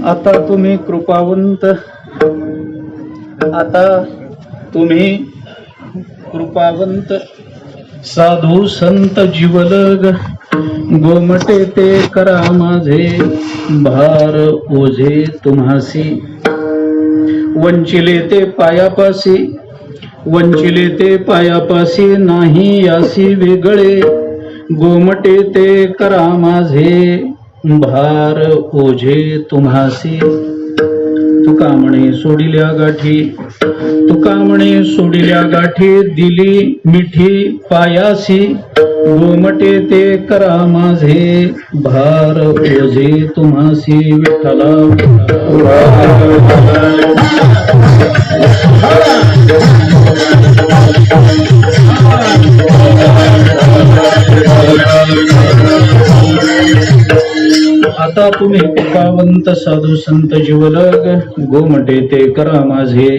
आता तुम्ही कृपावंत, आता तुम्ही कृपावंत, साधू संत जीवलग, गोमटे ते करा माझे, भार ओझे तुम्हासी. वंचिले ते पायापासी, वंचिले ते पायापासी, नाही यासी वेगळे, गोमटे ते करा माझे, भार ओझे तुम्हासी. तुका म्हणे सोडिल्या गाठी, तुका म्हणे सोडिल्या गाठी, दिली मिठी पायासी, गोमटे ते करा माझे, भार ओझे तुम्हासी. विठ्ठला आता तुम्ही कृपावंत, साधू संत जीवलग, गोमटे ते करा माझे,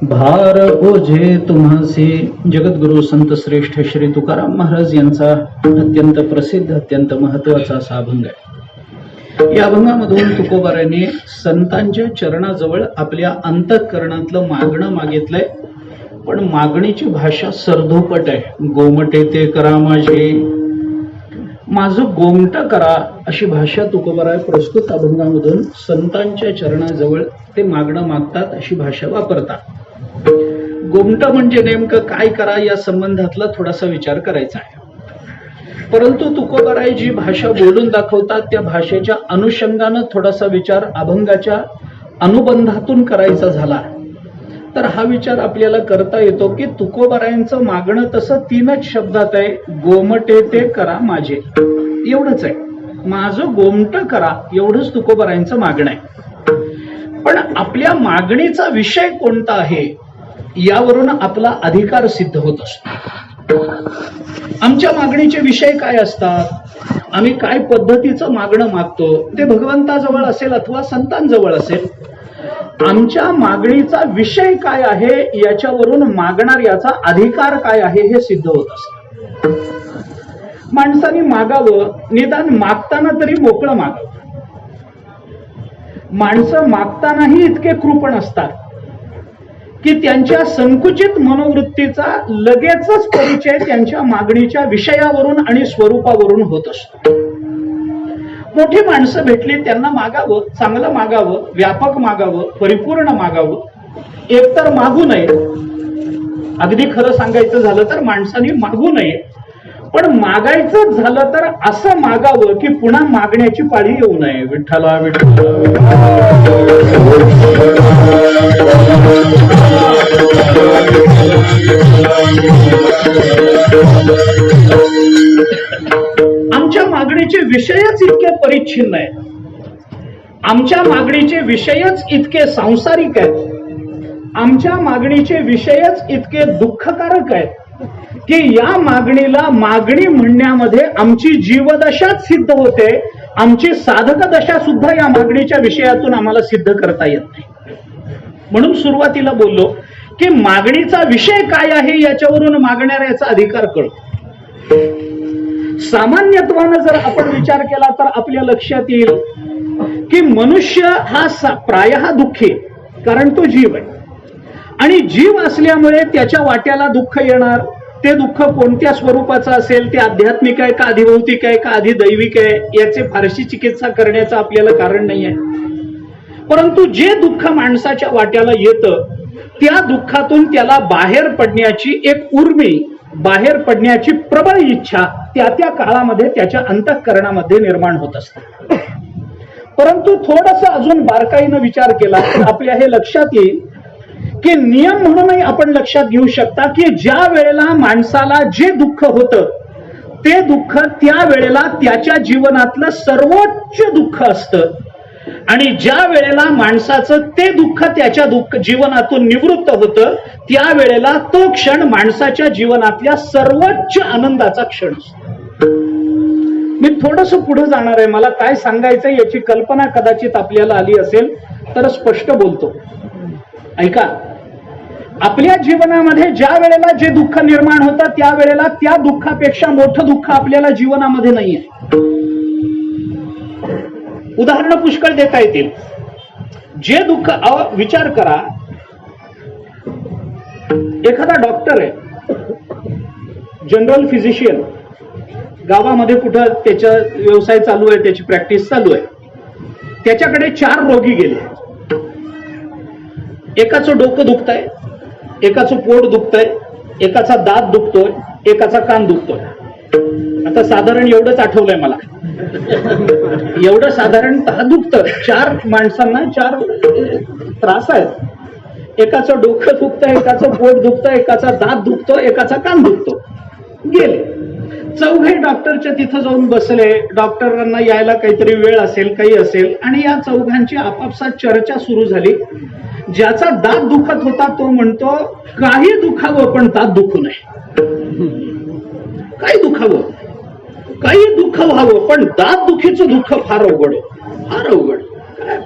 भार ओझे तुम्हासी. जगद्गुरु संत श्रेष्ठ श्री तुकाराम महाराज यांचा अत्यंत प्रसिद्ध, अत्यंत महत्वाचा असा अभंग आहे. या अभंगामधून तुकोबाराने संतांच्या चरणाजवळ आपल्या अंतःकरणातलं मागणं मागितलंय, पण मागणीची भाषा सरधोपट आहे. गोमटे ते करा माझे, माझं गोमट करा, अशी भाषा तुकोबाराय प्रस्तुत अभंगामधून संतांच्या चरणाजवळ ते मागणं मागतात अशी भाषा वापरतात. गोमट म्हणजे नेमकं काय करा या संबंधातला थोडासा विचार करायचा आहे. परंतु तुकोबाराय जी भाषा बोलून दाखवतात त्या भाषेच्या अनुषंगानं थोडासा विचार अभंगाच्या अनुबंधातून करायचा झाला तर हा विचार आपल्याला करता येतो की तुकोबारायांचं मागणं तसं 3च शब्दात आहे. गोमटे ते करा माझे, एवढंच आहे. माझं गोमट करा एवढंच तुकोबारायांचं मागणं आहे. पण आपल्या मागणीचा विषय कोणता आहे यावरून आपला अधिकार सिद्ध होत असतो. आमच्या मागणीचे विषय काय असतात, आम्ही काय पद्धतीचं मागणं मागतो ते भगवंताजवळ असेल अथवा संतांजवळ असेल, आमच्या मागणीचा विषय काय आहे याच्यावरून मागणाऱ्याचा अधिकार काय आहे हे सिद्ध होत असतं. माणसाने मागावं, निदान मागताना तरी मोकळं मागावं. माणसं मागतानाही इतके कृपण असतात की त्यांच्या संकुचित मनोवृत्तीचा लगेचच परिचय त्यांच्या मागणीच्या विषयावरून आणि स्वरूपावरून होत असतो. मोठी माणसं भेटली त्यांना मागावं, चांगलं मागावं, व्यापक मागावं, परिपूर्ण मागावं. एकतर मागू नये, अगदी खरं सांगायचं झालं तर माणसाने मागू नये, पण मागायचं झालं तर असं मागावं की पुन्हा मागण्याची पाळी येऊ नये. विठ्ठला विठ्ठला आमच्या मागणीचे विषयच इतके परिच्छिन्न आहेत, आमच्या मागणीचे विषयच इतके सांसारिक आहेत, आमच्या मागणीचे विषयच इतके दुःखकारक आहेत की या मागणीला मागणी म्हणण्यामध्ये आमची जीवदशाच सिद्ध होते, आमची साधक दशा सुद्धा या मागणीच्या विषयातून आम्हाला सिद्ध करता येत नाही. म्हणून सुरुवातीला बोललो की मागणीचा विषय काय आहे याच्यावरून मागणाऱ्याचा अधिकार कळतो. सामान्यत्वानं जर आपण विचार केला तर आपल्या लक्षात येईल की मनुष्य हा प्रायः दुःखी, कारण तो जीव आहे आणि जीव असल्यामुळे त्याच्या वाट्याला दुःख येणार. ते दुःख कोणत्या स्वरूपाचं असेल, ते आध्यात्मिक आहे का अधिभौतिक आहे का अधिदैविक आहे याचे फारशी चिकित्सा करण्याचं आपल्याला कारण नाही आहे. परंतु जे दुःख माणसाच्या वाट्याला येतं त्या दुःखातून त्याला बाहेर पडण्याची एक उर्मी, बाहेर पडण्याची प्रबळ इच्छा त्या त्या काळामध्ये त्याच्या अंतःकरणामध्ये निर्माण होत असते. परंतु थोडस अजून बारकाईनं विचार केला तर आपल्या हे लक्षात येईल की नियम म्हणूनही आपण लक्षात घेऊ शकता की ज्या वेळेला माणसाला जे दुःख होतं ते दुःख त्या वेळेला त्याच्या जीवनातलं सर्वोच्च दुःख असतं आणि ज्या वेळेला माणसाचं ते दुःख त्याच्या जीवनातून निवृत्त होतं त्यावेळेला तो क्षण माणसाच्या जीवनातल्या सर्वोच्च आनंदाचा क्षण असतो. मी थोडस पुढे जाणार आहे, मला काय सांगायचं याची कल्पना कदाचित आपल्याला आली असेल तर स्पष्ट बोलतो. ऐका, आपल्या जीवनामध्ये ज्या वेळेला जे दुःख निर्माण होतं त्यावेळेला त्या दुःखापेक्षा मोठं दुःख आपल्याला जीवनामध्ये नाहीये. उदाहरणं पुष्कळ देता येतील. जे दुःख, विचार करा, एखादा डॉक्टर आहे, जनरल फिजिशियन, गावामध्ये कुठं त्याचा व्यवसाय चालू आहे, त्याची प्रॅक्टिस चालू आहे, त्याच्याकडे 4 रोगी गेले. एकाचं डोकं दुखतंय, एकाचं पोट दुखतंय, एकाचा दात दुखतोय, एकाचा कान दुखतोय. आता साधारण एवढंच आठवलंय मला, एवढं साधारणतः दुखतं. 4 माणसांना 4 त्रास आहेत. एकाचं डोकं दुखतं, एकाचं पोट दुखतं, एकाचा दात दुखतो, एकाचा कान दुखतो. गेले 4घे डॉक्टरच्या तिथं जाऊन बसले. डॉक्टरांना यायला काहीतरी वेळ असेल, काही असेल, आणि या 4घांची आपापसात चर्चा सुरू झाली. ज्याचा दात दुखत होता तो म्हणतो, काही दुखावं पण दात दुखू नये. काही दुखावं, काही दुःख व्हावं, पण दात दुखीचं दुःख फार अवघड, फार अवघड.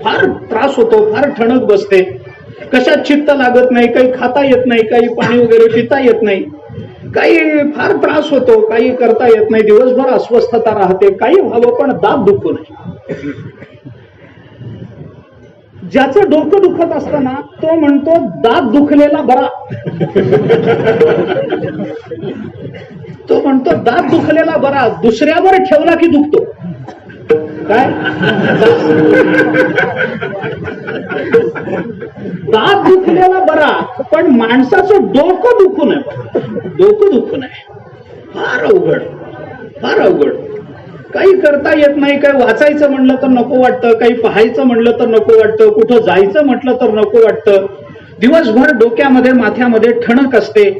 फार त्रास होतो, फार ठणक बसते, कशात चित्त लागत नाही, काही खाता येत नाही, काही पाणी वगैरे पिता येत नाही, काही फार त्रास होतो, काही करता येत नाही, दिवसभर अस्वस्थता राहते. काही व्हावं पण दात दुखू नये. ज्याचं डोकं दुखत असताना तो म्हणतो, दात दुखलेला बरा. तो म्हणतो दात दुखलेला बरा, दुसऱ्यावर ठेवला की दुखतो. काय दात दुखलेला बरा, पण माणसाचं डोकं दुखू नये, डोकं दुखू नये. फार अवघड, फार अवघड. काही करता येत नाही, काही वाचायचं म्हणलं तर नको वाटतं, काही पाहायचं म्हणलं तर नको वाटतं, कुठं जायचं म्हटलं तर नको वाटतं. दिवसभर डोक्यामध्ये माथ्यामध्ये ठणक असते.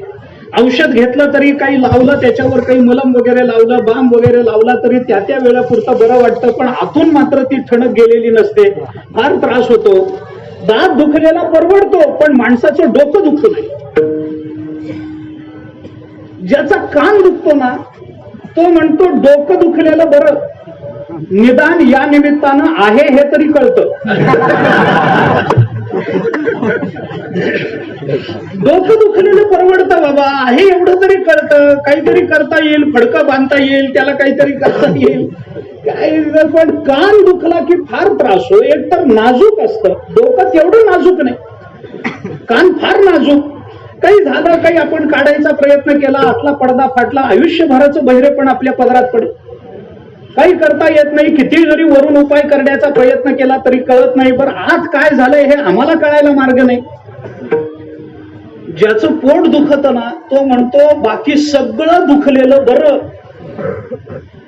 औषध घेतलं तरी, काही लावलं त्याच्यावर, काही मलम वगैरे लावलं, बाम वगैरे लावला तरी त्या वेळापुरतं बरं वाटतं, पण आतून मात्र ती ठणक गेलेली नसते. फार त्रास होतो. दात दुखलेला परवडतो, पण माणसाचं डोकं दुखू नये. ज्याचा कान दुखतो ना तो म्हणतो, डोकं दुखलेलं बरं, निदान या निमित्तानं आहे हे तरी कळतं. डोकं दुखलेलं परवडतं बाबा, आहे एवढं तरी कळतं, काहीतरी करता येईल, फडकं बांधता येईल, त्याला काहीतरी करता येईल. काय पण कान दुखला की फार त्रास हो. एकतर नाजूक असतं डोकं, तेवढं नाजूक नाही, कान फार नाजूक. काही झालं, काही आपण काढायचा प्रयत्न केला, आतला पडदा फाटला, आयुष्यभराचं बहिरेपण आपल्या पदरात पडेल. काही करता येत नाही, किती जरी वरून उपाय करण्याचा प्रयत्न केला तरी कळत नाही. बरं आत काय झालंय हे आम्हाला कळायला मार्ग नाही. ज्याचं पोट दुखत ना तो म्हणतो, बाकी सगळं दुखलेलं बरं,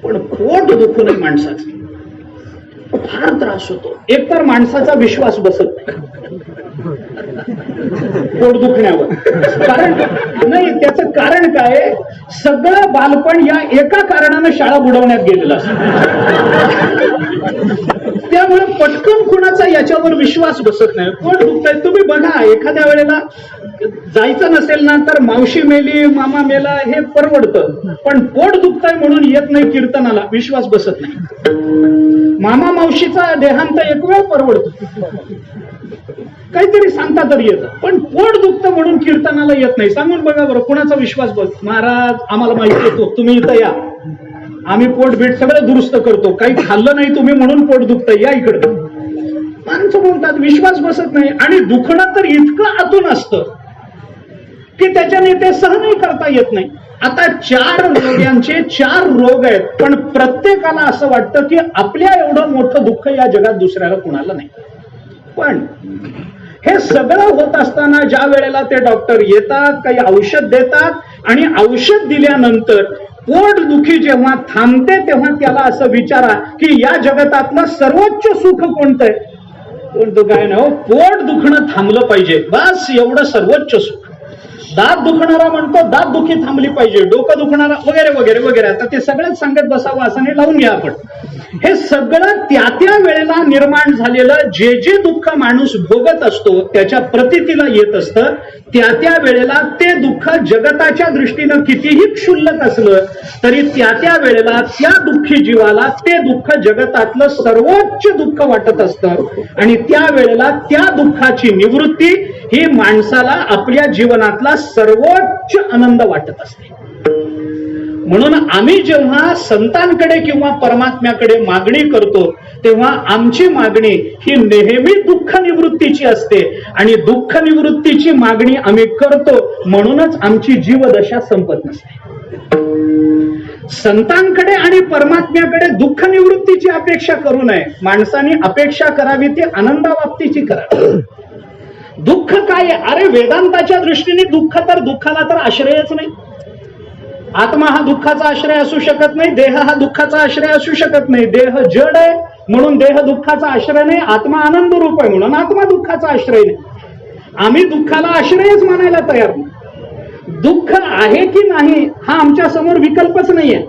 पण पोट दुखू नये माणसाचं. फार त्रास होतो. एकतर माणसाचा विश्वास बसत नाही पोट दुखण्यावर. कारण नाही, त्याचं कारण काय, सगळं बालपण या एका कारणानं शाळा बुडवण्यात गेलेलं असतं. त्यामुळे पटकन कुणाचा याच्यावर विश्वास बसत नाही. पोट दुखतंय, तुम्ही बघा, एखाद्या वेळेला जायचं नसेल ना तर मावशी मेली, मामा मेला हे परवडतं, पण पोट दुखतंय म्हणून येत नाही कीर्तनाला, विश्वास बसत नाही. मामा मावशीचा देहांत एक वेळ परवडतो, काहीतरी सांगता तरी येतं, पण पोट दुखतं म्हणून कीर्तनाला येत नाही. सांगून बघा बरं, कुणाचा विश्वास बस. महाराज आम्हाला माहिती येतो, तुम्ही इथं या, आम्ही पोट बीट सगळं दुरुस्त करतो, काही खाल्लं नाही तुम्ही म्हणून पोट दुखतं, या इकडं. माणसं बोलतात, विश्वास बसत नाही. आणि दुखणं तर इतकं आतून असतं की त्याच्याने ते सहनही करता येत नाही. आता 4 रोग्यांचे 4 रोग आहेत, पण प्रत्येकाला असं वाटतं की आपल्या एवढं मोठं दुःख या जगात दुसऱ्याला कुणाला नाही. पण हे सगळं होत असताना ज्या वेळेला ते डॉक्टर येतात, काही औषध देतात आणि औषध दिल्यानंतर पोट दुखी जेव्हा थांबते तेव्हा त्याला असं विचारा की या जगतातलं सर्वोच्च सुख कोणतं आहे? कोणतं काय नाही, पोट दुखणं थांबलं पाहिजे, बस एवढं सर्वोच्च सुख. दात दुखणारा म्हणतो दात दुखी थांबली पाहिजे, डोकं दुखणारा वगैरे वगैरे वगैरे. आता ते सगळंच सांगत बसावं असं नाही, लावून घ्या आपण. हे सगळं त्या वेळेला निर्माण झालेलं जे दुःख माणूस भोगत असतो त्याच्या प्रतीतीला येत असतं, त्या वेळेला ते दुःख जगताच्या दृष्टीनं कितीही क्षुल्लक असलं तरी त्या वेळेला त्या दुःखी जीवाला ते दुःख जगतातलं सर्वोच्च दुःख वाटत असतं. आणि त्या वेळेला त्या दुःखाची निवृत्ती ही माणसाला आपल्या जीवनातला सर्वोच्च आनंद वाटत असते. म्हणून आम्ही जेव्हा संतांकडे किंवा परमात्म्याकडे मागणी करतो तेव्हा आमची मागणी ही नेहमी दुःख निवृत्तीची असते आणि दुःख निवृत्तीची मागणी आम्ही करतो म्हणूनच आमची जीवदशा संपत नसते. संतांकडे आणि परमात्म्याकडे दुःख निवृत्तीची अपेक्षा करू नये. माणसाने अपेक्षा करावी ती आनंदाबाबतीची करावी. दुःख काय आहे? अरे वेदांताच्या दृष्टीने दुःख तर दुःखाला तर आश्रयच नाही. आत्मा हा दुःखाचा आश्रय असू शकत नाही, देह हा दुःखाचा आश्रय असू शकत नाही. देह जड आहे म्हणून देह दुःखाचा आश्रय नाही, आत्मा आनंद रूप आहे म्हणून आत्मा दुःखाचा आश्रय नाही. आम्ही दुःखाला आश्रयच मानायला तयार नाही. दुःख आहे की नाही हा आमच्या समोर विकल्पच नाहीये.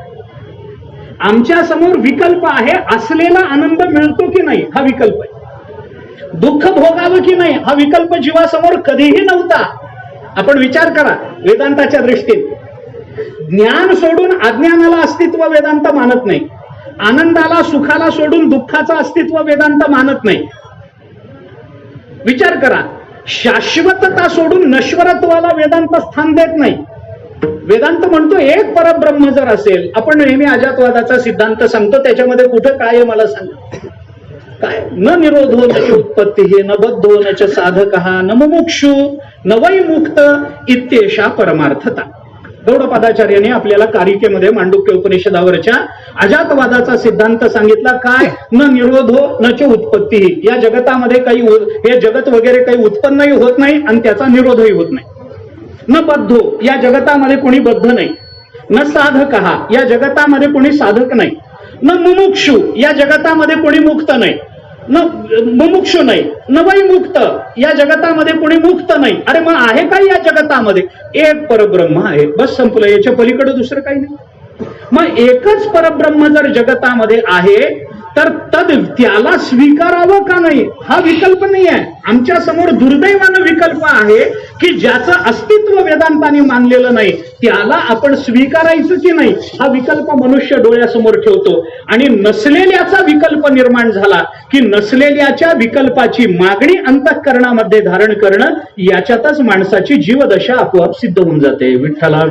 आमच्या समोर विकल्प आहे असलेला आनंद मिळतो की नाही हा विकल्प आहे. दुःख भोगावं की नाही हा विकल्प जीवासमोर कधीही नव्हता. आपण विचार करा वेदांताच्या दृष्टीने. ज्ञान सोडून अज्ञानाला अस्तित्व वेदांत मानत नाही. आनंदाला सुखाला सोडून दुःखाचं अस्तित्व वेदांत मानत नाही. विचार करा, शाश्वतता सोडून नश्वरत्वाला वेदांत स्थान देत नाही. वेदांत म्हणतो एक परब्रह्म जर असेल, आपण नेहमी अजातवादाचा सिद्धांत सांगतो, त्याच्यामध्ये कुठं काय आहे मला सांगा. काय? न निरोधो न उत्पत्ती न बद्धो न च साधक न मुमुक्षु न वै मुक्त इत्येषा परमार्थता. गौडपादाचार्यांनी आपल्याला कारिकेमध्ये मांडुक्य उपनिषदावरच्या अजातवादाचा सिद्धांत सांगितला. काय? न निरोधो न च उत्पत्ती. या जगतामध्ये काही हे जगत वगैरे काही उत्पन्नही होत नाही आणि त्याचा निरोधही होत नाही. न बद्धो, या जगतामध्ये कोणी बद्ध नाही. न साधक, या जगतामध्ये कोणी साधक नाही. न मुमुक्षु, या जगतामध्ये कोणी मुक्त नाही. न मुमुक्षु नाही. न वै मुक्त, या जगतामध्ये कोणी मुक्त नाही. अरे मग आहे काय या जगतामध्ये? एक परब्रह्म आहे, बस संपलं. याच्या पलीकडे दुसरं काही नाही. मग एकच परब्रह्म जर जगतामध्ये आहे तर त्याला स्वीकारावं का नाही हा विकल्प नाही आहे. आमच्या समोर दुर्दैवानं विकल्प आहे की ज्याचं अस्तित्व वेदांताने मानलेलं नाही त्याला आपण स्वीकारायचं की नाही हा विकल्प मनुष्य डोळ्यासमोर ठेवतो. आणि नसलेल्याचा विकल्प निर्माण झाला की नसलेल्याच्या विकल्पाची मागणी अंतःकरणामध्ये धारण करणं, याच्यातच माणसाची जीवदशा आपोआप सिद्ध होऊन जाते. विठ्ठला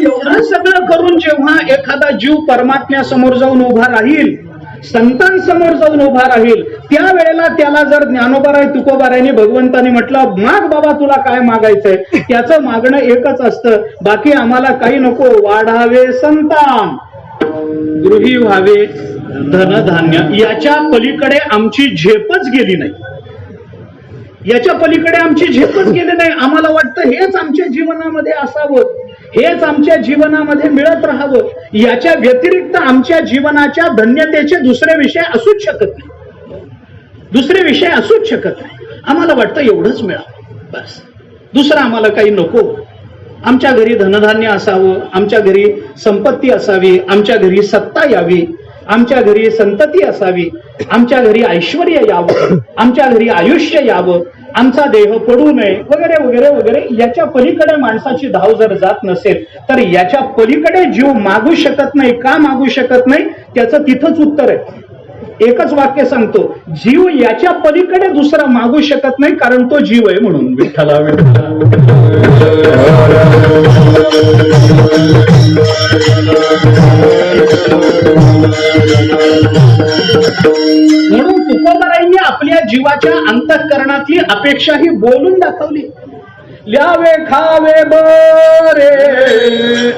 एवढं सगळं करून जेव्हा एखादा जीव परमात्म्यासमोर जाऊन उभा राहील, संतांसमोर जाऊन उभा राहील, त्यावेळेला त्याला जर ज्ञानोबाराय तुकोबारायने भगवंतानी म्हटलं माग बाबा तुला काय मागायचंय, त्याचं मागणं एकच असतं, बाकी आम्हाला काही नको. वाढावे संतान, गृही व्हावे धनधान्य. याच्या पलीकडे आमची झेपच गेली नाही. याच्या पलीकडे आमची झेपच गेली नाही. आम्हाला वाटतं हेच आमच्या जीवनामध्ये असावं, हेच आमच्या जीवनामध्ये मिळत राहावं. याच्या व्यतिरिक्त आमच्या जीवनाच्या धन्यतेचे दुसरे विषय असूच शकत नाही. दुसरे विषय असूच शकत नाही. आम्हाला वाटतं एवढंच मिळावं, बस, दुसरं आम्हाला काही नको. आमच्या घरी धनधान्य असावं, आमच्या घरी संपत्ती असावी, आमच्या घरी सत्ता यावी, आमच्या घरी संतती असावी, आमच्या घरी ऐश्वर यावं, आमच्या घरी आयुष्य यावं, आमचा देह पडू नये, वगैरे वगैरे वगैरे. याच्या पलीकडे माणसाची धाव जर जात नसेल तर याच्या पलीकडे जीव मागू शकत नाही. का मागू शकत नाही त्याचं तिथंच उत्तर आहे. एकच वाक्य सांगतो, जीव याच्या पलीकडे दुसरा मागू शकत नाही कारण तो जीव आहे म्हणून. विठ्ठला म्हणून तुकोबारायांनी आपल्या जीवाच्या अंतःकरणातली अपेक्षा ही बोलून दाखवली. ल्यावे खावे बरे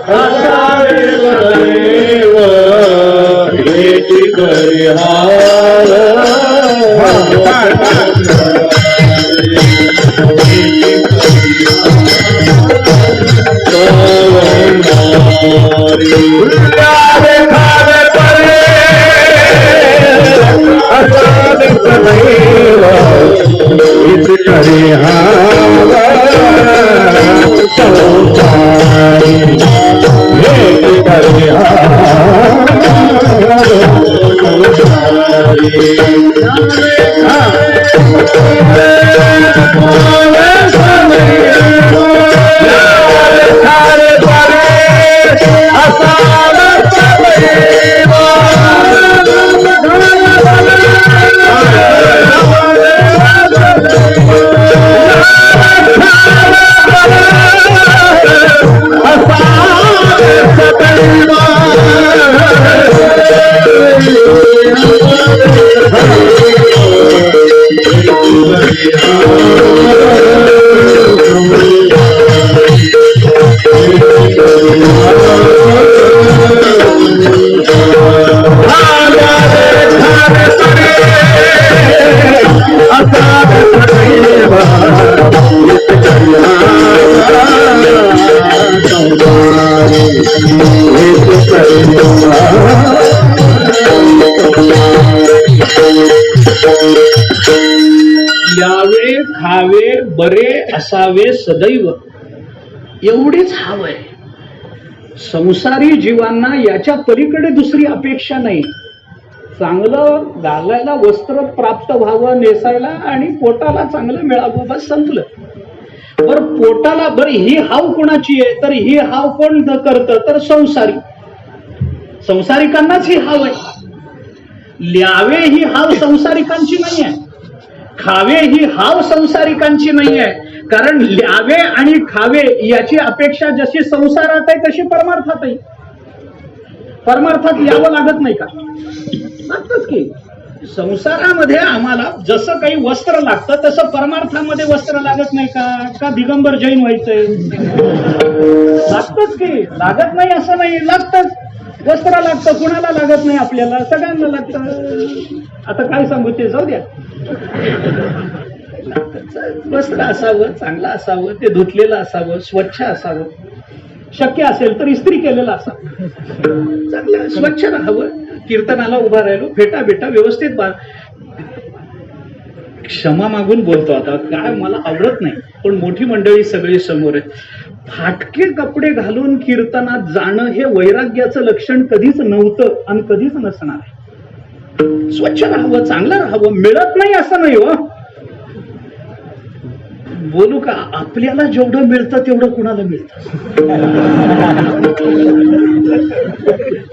असावे बरे असा असावे सदैव, एवढीच हवंय. संसारी जीवांना याच्या पलीकडे दुसरी अपेक्षा नाही. चांगलं घालायला वस्त्र प्राप्त व्हावं, नेसायला, आणि पोटाला चांगलं मिळावं, बस संपलं. बर पोटाला, बरं ही हाव कोणाची आहे? तर ही हाव कोण करतं? तर संसारी. संसारिकांनाच ही हाव आहे. ल्यावे ही हाव संसारिकांची नाही आहे. खावे ही हाव संसारिकांची नाही आहे. कारण ल्यावे आणि खावे याची अपेक्षा जशी संसारात आहे तशी परमार्थातही. परमार्थात यावं लागत नाही का? लागतच की. संसारामध्ये आम्हाला जसं काही वस्त्र लागतं तसं परमार्थामध्ये वस्त्र लागत नाही का? का दिगंबर जैन व्हायचंय? लागतच की. लागत नाही असं नाही, लागतच. वस्त्र लागतं. कुणाला लागत नाही? आपल्याला सगळ्यांना लागतं. आता काय सांगू ते जाऊ द्या. वस्त्र असावं, चांगलं असावं, ते धुतलेलं असावं, स्वच्छ असावं, शक्य असेल तर इस्त्री केलेलं असावं, चांगलं स्वच्छ राहावं. कीर्तनाला उभा राहिलो, फेटा बेटा व्यवस्थित क्षमा मागून बोलतो आता, काय मला आवडत नाही, पण मोठी मंडळी सगळी समोर आहेत. फाटके कपडे घालून कीर्तनात जाणं हे वैराग्याचं लक्षण कधीच नव्हतं आणि कधीच नसणार आहे. स्वच्छ राहावं, चांगलं राहावं. मिळत नाही असं नाही हो. बोलू का, आपल्याला जेवढं मिळतं तेवढं कुणाला मिळतं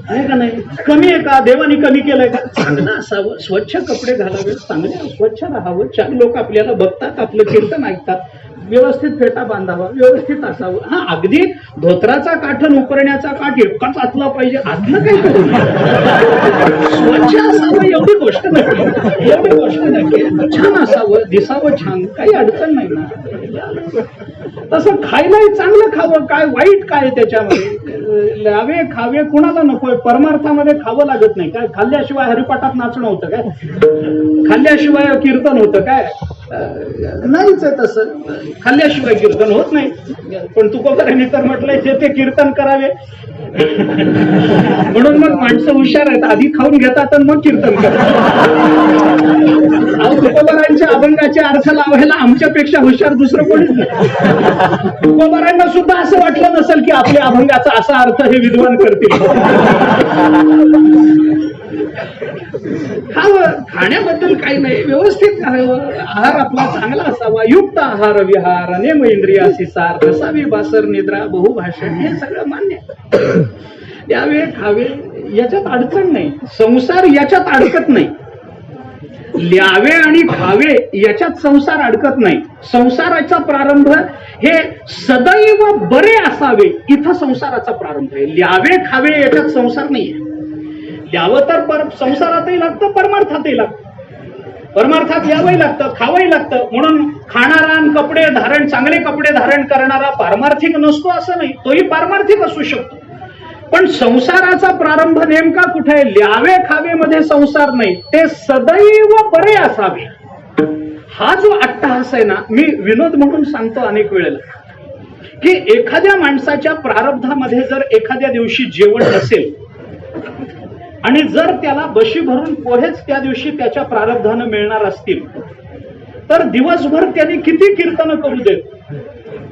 आहे का नाही? कमी आहे का? देवानी कमी केलंय का? चांगलं असावं, स्वच्छ कपडे घालावे, चांगले स्वच्छ राहावं, चार लोक आपल्याला बघतात, आपलं कीर्तन ऐकतात, व्यवस्थित फेटा बांधावा, व्यवस्थित असावं. हा, अगदी धोत्राचा काठ आणि उपरण्याचा काठ एकच आतला पाहिजे, आतलं काय करू, स्वच्छ असावं, एवढी गोष्ट नाही, एवढी गोष्ट नाही. छान असावं, दिसावं छान, काही अडचण नाही ना. तसं खायलाही चांगलं खावं, काय वाईट काय त्याच्यामध्ये? लावे खावे कुणाला नकोय? परमार्थामध्ये खावं लागत नाही काय? खाल्ल्याशिवाय हरिपाठात नाचणं होतं काय? खाल्ल्याशिवाय कीर्तन होतं काय? नाहीच आहे तसं. खाल्ल्याशिवाय कीर्तन होत नाही. पण तुकोबारांनी तर म्हटलंय जे ते कीर्तन करावे. म्हणून मग माणसं हुशार आहेत, आधी खाऊन घेतात आणि मग कीर्तन करतात. तुकोबारांच्या अभंगाचे अर्थ लावायला आमच्यापेक्षा हुशार दुसरं कोणीच नाही. तुकोबारांना सुद्धा असं वाटलं नसेल की आपल्या अभंगाचा असा अर्थ हे विद्वान करतील. खावं, खाण्याबद्दल काही नाही, व्यवस्थित खावं, आहार आपला चांगला असावा, युक्त आहार विहार, अनेम इंद्रियासी सार, रसावी बासर निद्रा बहुभाषण, हे सगळं मान्य. यावे खावे याच्यात अडचण नाही. संसार याच्यात अडकत नाही. ल्यावे आणि खावे याच्यात संसार अडकत नाही. संसाराचा प्रारंभ हे सदैव बरे असावे, इथं संसाराचा प्रारंभ आहे. ल्यावे खावे याच्यात संसार नाहीये. द्यावं तर संसारातही लागतं, परमार्थातही लागतं. परमार्थात यावंही लागतं, खावंही लागतं. म्हणून खाणारा कपडे धारण, चांगले कपडे धारण करणारा पारमार्थिक नसतो असं नाही, तोही पारमार्थिक असू शकतो. पण संसाराचा प्रारंभ नेमका कुठे आहे? ल्यावे खावे मध्ये संसार नाही, ते सदैव बरे असावे. हा जो अट्टहास आहे ना, मी विनोद म्हणून सांगतो अनेक वेळेला, की एखाद्या माणसाच्या प्रारब्धामध्ये जर एखाद्या दिवशी जेवण नसेल आणि जर त्याला बशी भरून पोहेच त्या दिवशी त्याच्या प्रारब्धानं मिळणार असतील, तर दिवसभर त्यांनी किती कीर्तन करू देत,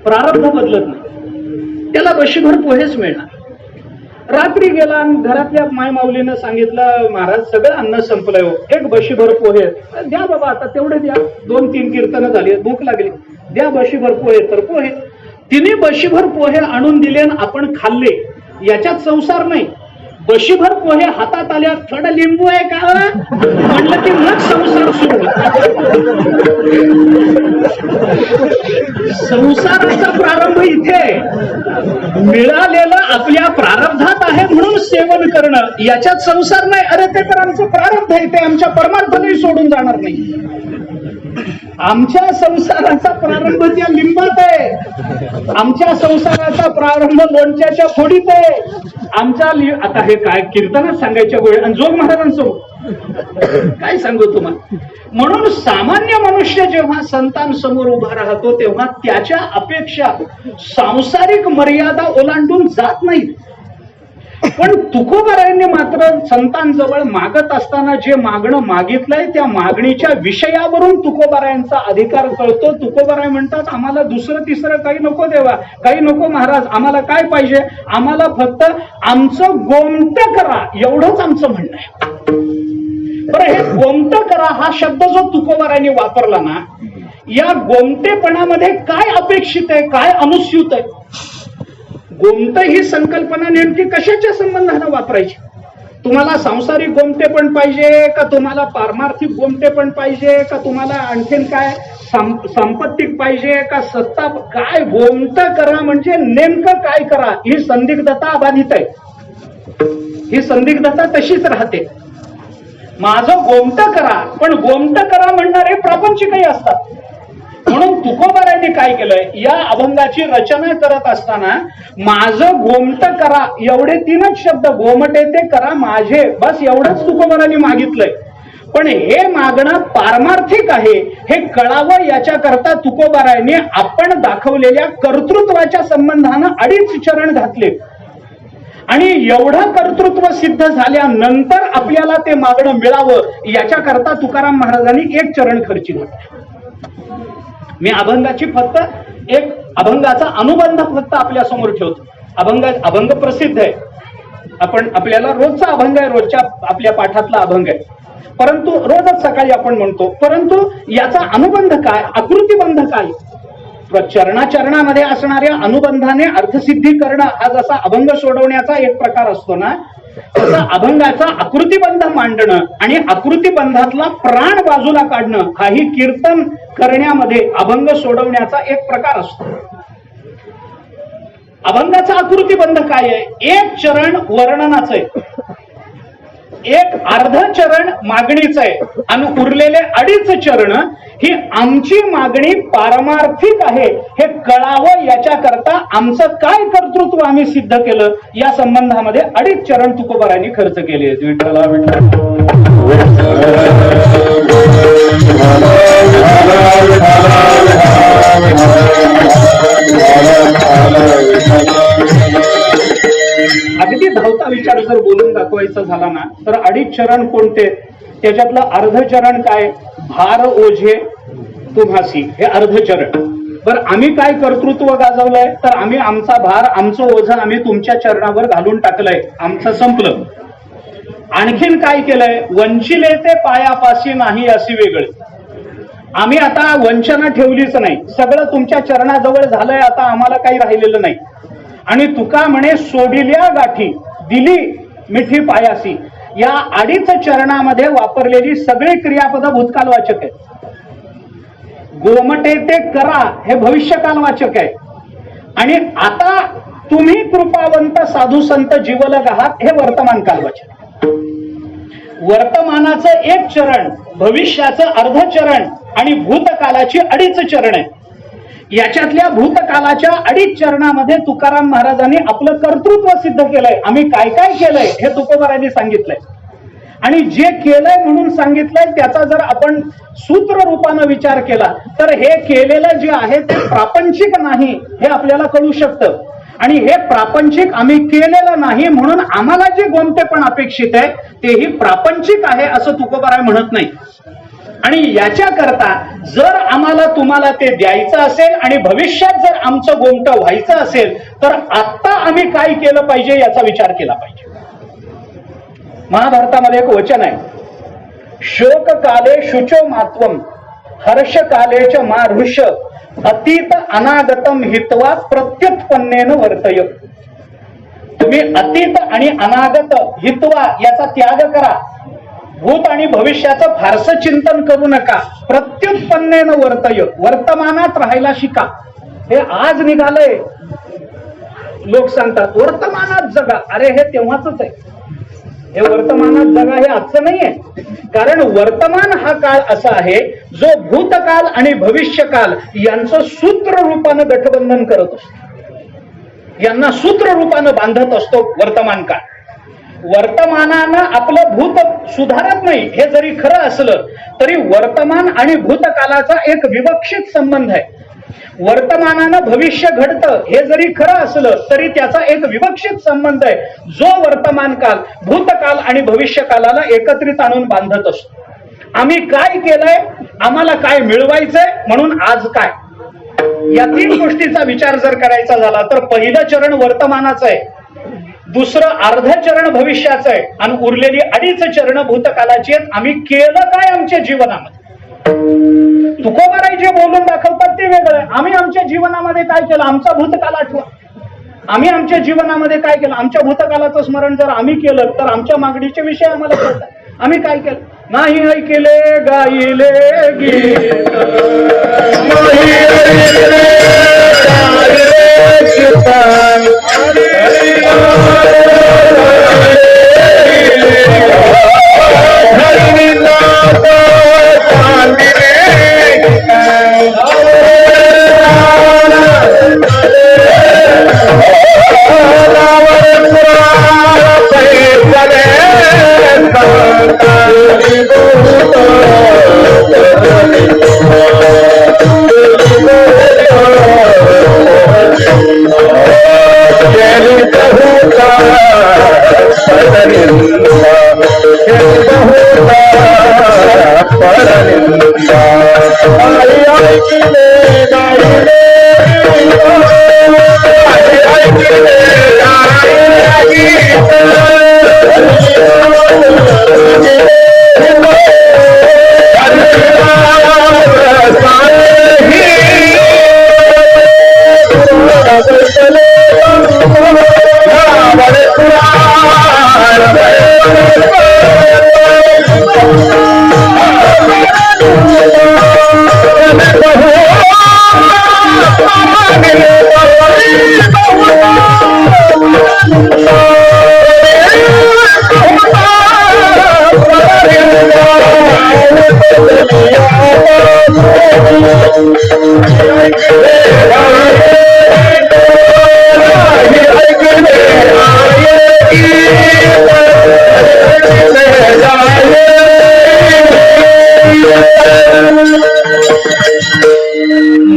प्रारब्ध बदलत नाही, त्याला बशीभर पोहेच मिळणार. रात्री गेला आणि घरातल्या मायमाऊलीनं सांगितलं, महाराज सगळं अन्न संपलंय हो, एक बशीभर पोहे द्या बाबा, आता तेवढे द्या, 2-3 कीर्तनं झाली, भूक लागली, द्या बशीभर पोहे. तर पोहे तिने बशीभर पोहे आणून दिले आणि आपण खाल्ले, याच्यात संसार नाही. बशीभर पोहे हातात आल्या, थोडं लिंबू आहे का म्हणलं की मग संसार सुरू. संसाराचा प्रारंभ इथे मिळालेलं आपल्या प्रारब्धात आहे म्हणून सेवन करणं, याच्यात संसार नाही. अरे ते तर आमचं प्रारब्ध आहे, ते आमच्या परमार्थाने सोडून जाणार नाही. आमच्या संसाराचा प्रारंभ त्या लिंबात आहे, आमच्या संसाराचा प्रारंभ लोणच्याच्या फोडीत आहे. आमच्या आता हे काय कीर्तनात सांगायच्या गोष्टी आणि जोग महाराजांसमोर काय सांगू तुम्हाला. म्हणून सामान्य मनुष्य जेव्हा संतांसमोर उभा राहतो तेव्हा त्याच्या अपेक्षा सांसारिक मर्यादा ओलांडून जात नाहीत. पण तुकोबारायांनी मात्र संतांजवळ मागत असताना जे मागणं मागितलंय त्या मागणीच्या विषयावरून तुकोबारायांचा अधिकार कळतो. तुकोबाराय म्हणतात आम्हाला दुसरं तिसरं काही नको देवा, काही नको महाराज, आम्हाला काय पाहिजे, आम्हाला फक्त आमचं गोमटं करा, एवढंच आमचं म्हणणं आहे. बरं, हे गोमटं करा हा शब्द जो तुकोबारायांनी वापरला ना, या गोमटेपणामध्ये काय अपेक्षित आहे, काय अनुस्यूत आहे? गोमट ही संकल्पना नेमकी कशाच्या संबंधानं वापरायची? तुम्हाला सांसारिक गोमटे पण पाहिजे का, तुम्हाला पारमार्थिक गोमटे पण पाहिजे का, तुम्हाला आणखीन काय सांपत्तिक पाहिजे का, सत्ता? काय गोमट करा म्हणजे नेमकं काय करा? ही संदिग्धता अबाधित आहे. ही संदिग्धता तशीच राहते. माझं गोमट करा, पण गोमट करा म्हणणारे प्रापंचिकही असतात. म्हणून तुकोबारायांनी काय केलंय, या अभंगाची रचना करत असताना माझं गोमट करा एवढे 3च शब्द, गोमटे ते करा माझे, बस एवढंच तुकोबारायांनी मागितलंय. पण हे मागणं पारमार्थिक आहे हे कळावं याच्याकरता तुकोबारायांनी आपण दाखवलेल्या कर्तृत्वाच्या संबंधानं 2.5 चरण घातले. आणि एवढं कर्तृत्व सिद्ध झाल्यानंतर आपल्याला ते मागणं मिळावं याच्याकरता तुकाराम महाराजांनी 1 चरण खर्ची घातले. मी अभंगाची फक्त एक अभंगाचा अनुबंध फक्त आपल्या समोर ठेवतो. अभंग प्रसिद्ध आहे, आपण आपल्याला रोजचा अभंग आहे, रोजच्या आपल्या पाठातला अभंग आहे, परंतु रोजच सकाळी आपण म्हणतो. परंतु याचा अनुबंध काय, आकृतीबंध काय? चरणामध्ये असणाऱ्या अनुबंधाने अर्थसिद्धी करणं हा जसा अभंग सोडवण्याचा एक प्रकार असतो ना, तसा अभंगाचा आकृतीबंध मांडणं आणि आकृतीबंधातला प्राण बाजूला काढणं हाही कीर्तन करण्यामध्ये अभंग सोडवण्याचा एक प्रकार असतो. अभंगाचा आकृतीबंध काय आहे? 1 चरण वर्णनाचं आहे, 1 अर्ध चरण मागणीचं आहे आणि उरलेले 2.5 चरण ही आमची मागणी पारमार्थिक आहे हे कळावं याच्याकरता आमचं काय कर्तृत्व आम्ही सिद्ध केलं या संबंधामध्ये 2.5 चरण तुकोबारायांनी खर्च केले आहेत. विठ्ठला विठ्ठल अगदी धावता विचार जर बोलून दाखवायचा झाला ना तर 2.5 चरण कोणते? त्याच्यातलं अर्ध चरण काय? भार ओझे तुम्हासी, हे अर्ध चरण. बरं, आम्ही काय कर्तृत्व गाजवलंय तर आम्ही आमचा भार, आमचं ओझं आम्ही तुमच्या चरणावर घालून टाकलंय, आमचं संपलं. आणखीन काय केलंय? वंचिले ते पायापाशी नाही अशी वेगळे. आम्ही आता वंचना ठेवलीच नाही, सगळं तुमच्या चरणाजवळ झालंय, आता आम्हाला काही राहिलेलं नाही. आणि तुका म्हणे सोडिल्या गाठी दिली मिठी पायासी. या 2.5 चरणामध्ये वापरलेली सगळी क्रियापद भूतकालवाचक आहे. गोमटे ते करा हे भविष्यकालवाचक आहे. आणि आता तुम्ही कृपावंत साधू संत जीवलग आहात हे वर्तमान कालवाचक. वर्तमानाचं 1 चरण, भविष्याचं अर्ध चरण आणि भूतकालाची 2.5 चरण आहे. याच्यातल्या भूतकालाच्या 2.5 चरणामध्ये तुकाराम महाराजांनी आपलं कर्तृत्व सिद्ध केलंय. आम्ही काय काय केलंय हे तुकोबारायांनी सांगितलंय. आणि जे केलंय म्हणून सांगितलंय त्याचा जर आपण सूत्र रूपानं विचार केला तर हे केलेलं जे आहे ते प्रापंचिक नाही हे आपल्याला कळू शकतं. आणि हे प्रापंचिक आम्ही केलेलं नाही म्हणून आम्हाला जे गोमटेपण अपेक्षित आहे तेही प्रापंचिक आहे असं तुकोबाराय म्हणत नाही. आणि याच्याकरता जर आम्हाला तुम्हाला ते द्यायचं असेल आणि भविष्यात जर आमचं गोमटं व्हायचं असेल तर आता आम्ही काय केलं पाहिजे याचा विचार केला पाहिजे. महाभारतामध्ये एक वचन आहे, शोक काले शुचो मात्वम हर्ष कालेच मारुष अतीत अनागतम हित्वा प्रत्युत्पन्नेन वर्तय. तुम्ही अतीत आणि अनागत हित्वा याचा त्याग करा, भूत आणि भविष्याचं फारसं चिंतन करू नका, प्रत्युत्पन्नेन वर्तय, वर्तमानात राहायला शिका. हे आज निघालंय, लोक सांगतात वर्तमानात जगा. अरे हे तेव्हाच आहे, हे वर्तमानात जगा हे आजचं नाहीये. कारण वर्तमान हा काळ असा आहे जो भूतकाल आणि भविष्यकाल यांचं सूत्र रूपानं गठबंधन करत असतो, यांना सूत्र रूपानं बांधत असतो वर्तमान काळ. वर्तमानानं आपलं भूत सुधारत नाही हे जरी खरं असलं तरी वर्तमान आणि भूतकालाचा एक विवक्षित संबंध आहे. वर्तमानानं भविष्य घडतं हे जरी खरं असलं तरी त्याचा एक विवक्षित संबंध आहे, जो वर्तमान काल, भूतकाल आणि भविष्यकालाला एकत्रित आणून बांधत असतो. आम्ही काय केलंय, आम्हाला काय मिळवायचंय, म्हणून आज काय, या 3 गोष्टीचा विचार जर करायचा झाला तर पहिलं चरण वर्तमानाचं आहे, दुसरं अर्ध चरण भविष्याचं आहे आणि उरलेली 2.5 चरण भूतकालाची आहेत. आम्ही केलं काय आमच्या जीवनामध्ये. तुकोबाराय जे बोलून दाखवतात ते वेगळं आहे. आम्ही आमच्या जीवनामध्ये काय केलं, आमचा भूतकाल आठवा. आम्ही आमच्या जीवनामध्ये काय केलं, आमच्या भूतकालाचं स्मरण जर आम्ही केलं तर आमच्या मागणीचे विषय आम्हाला कळतात. आम्ही काय केलं, नाही ऐकले गायले गीत, नाही ऐकले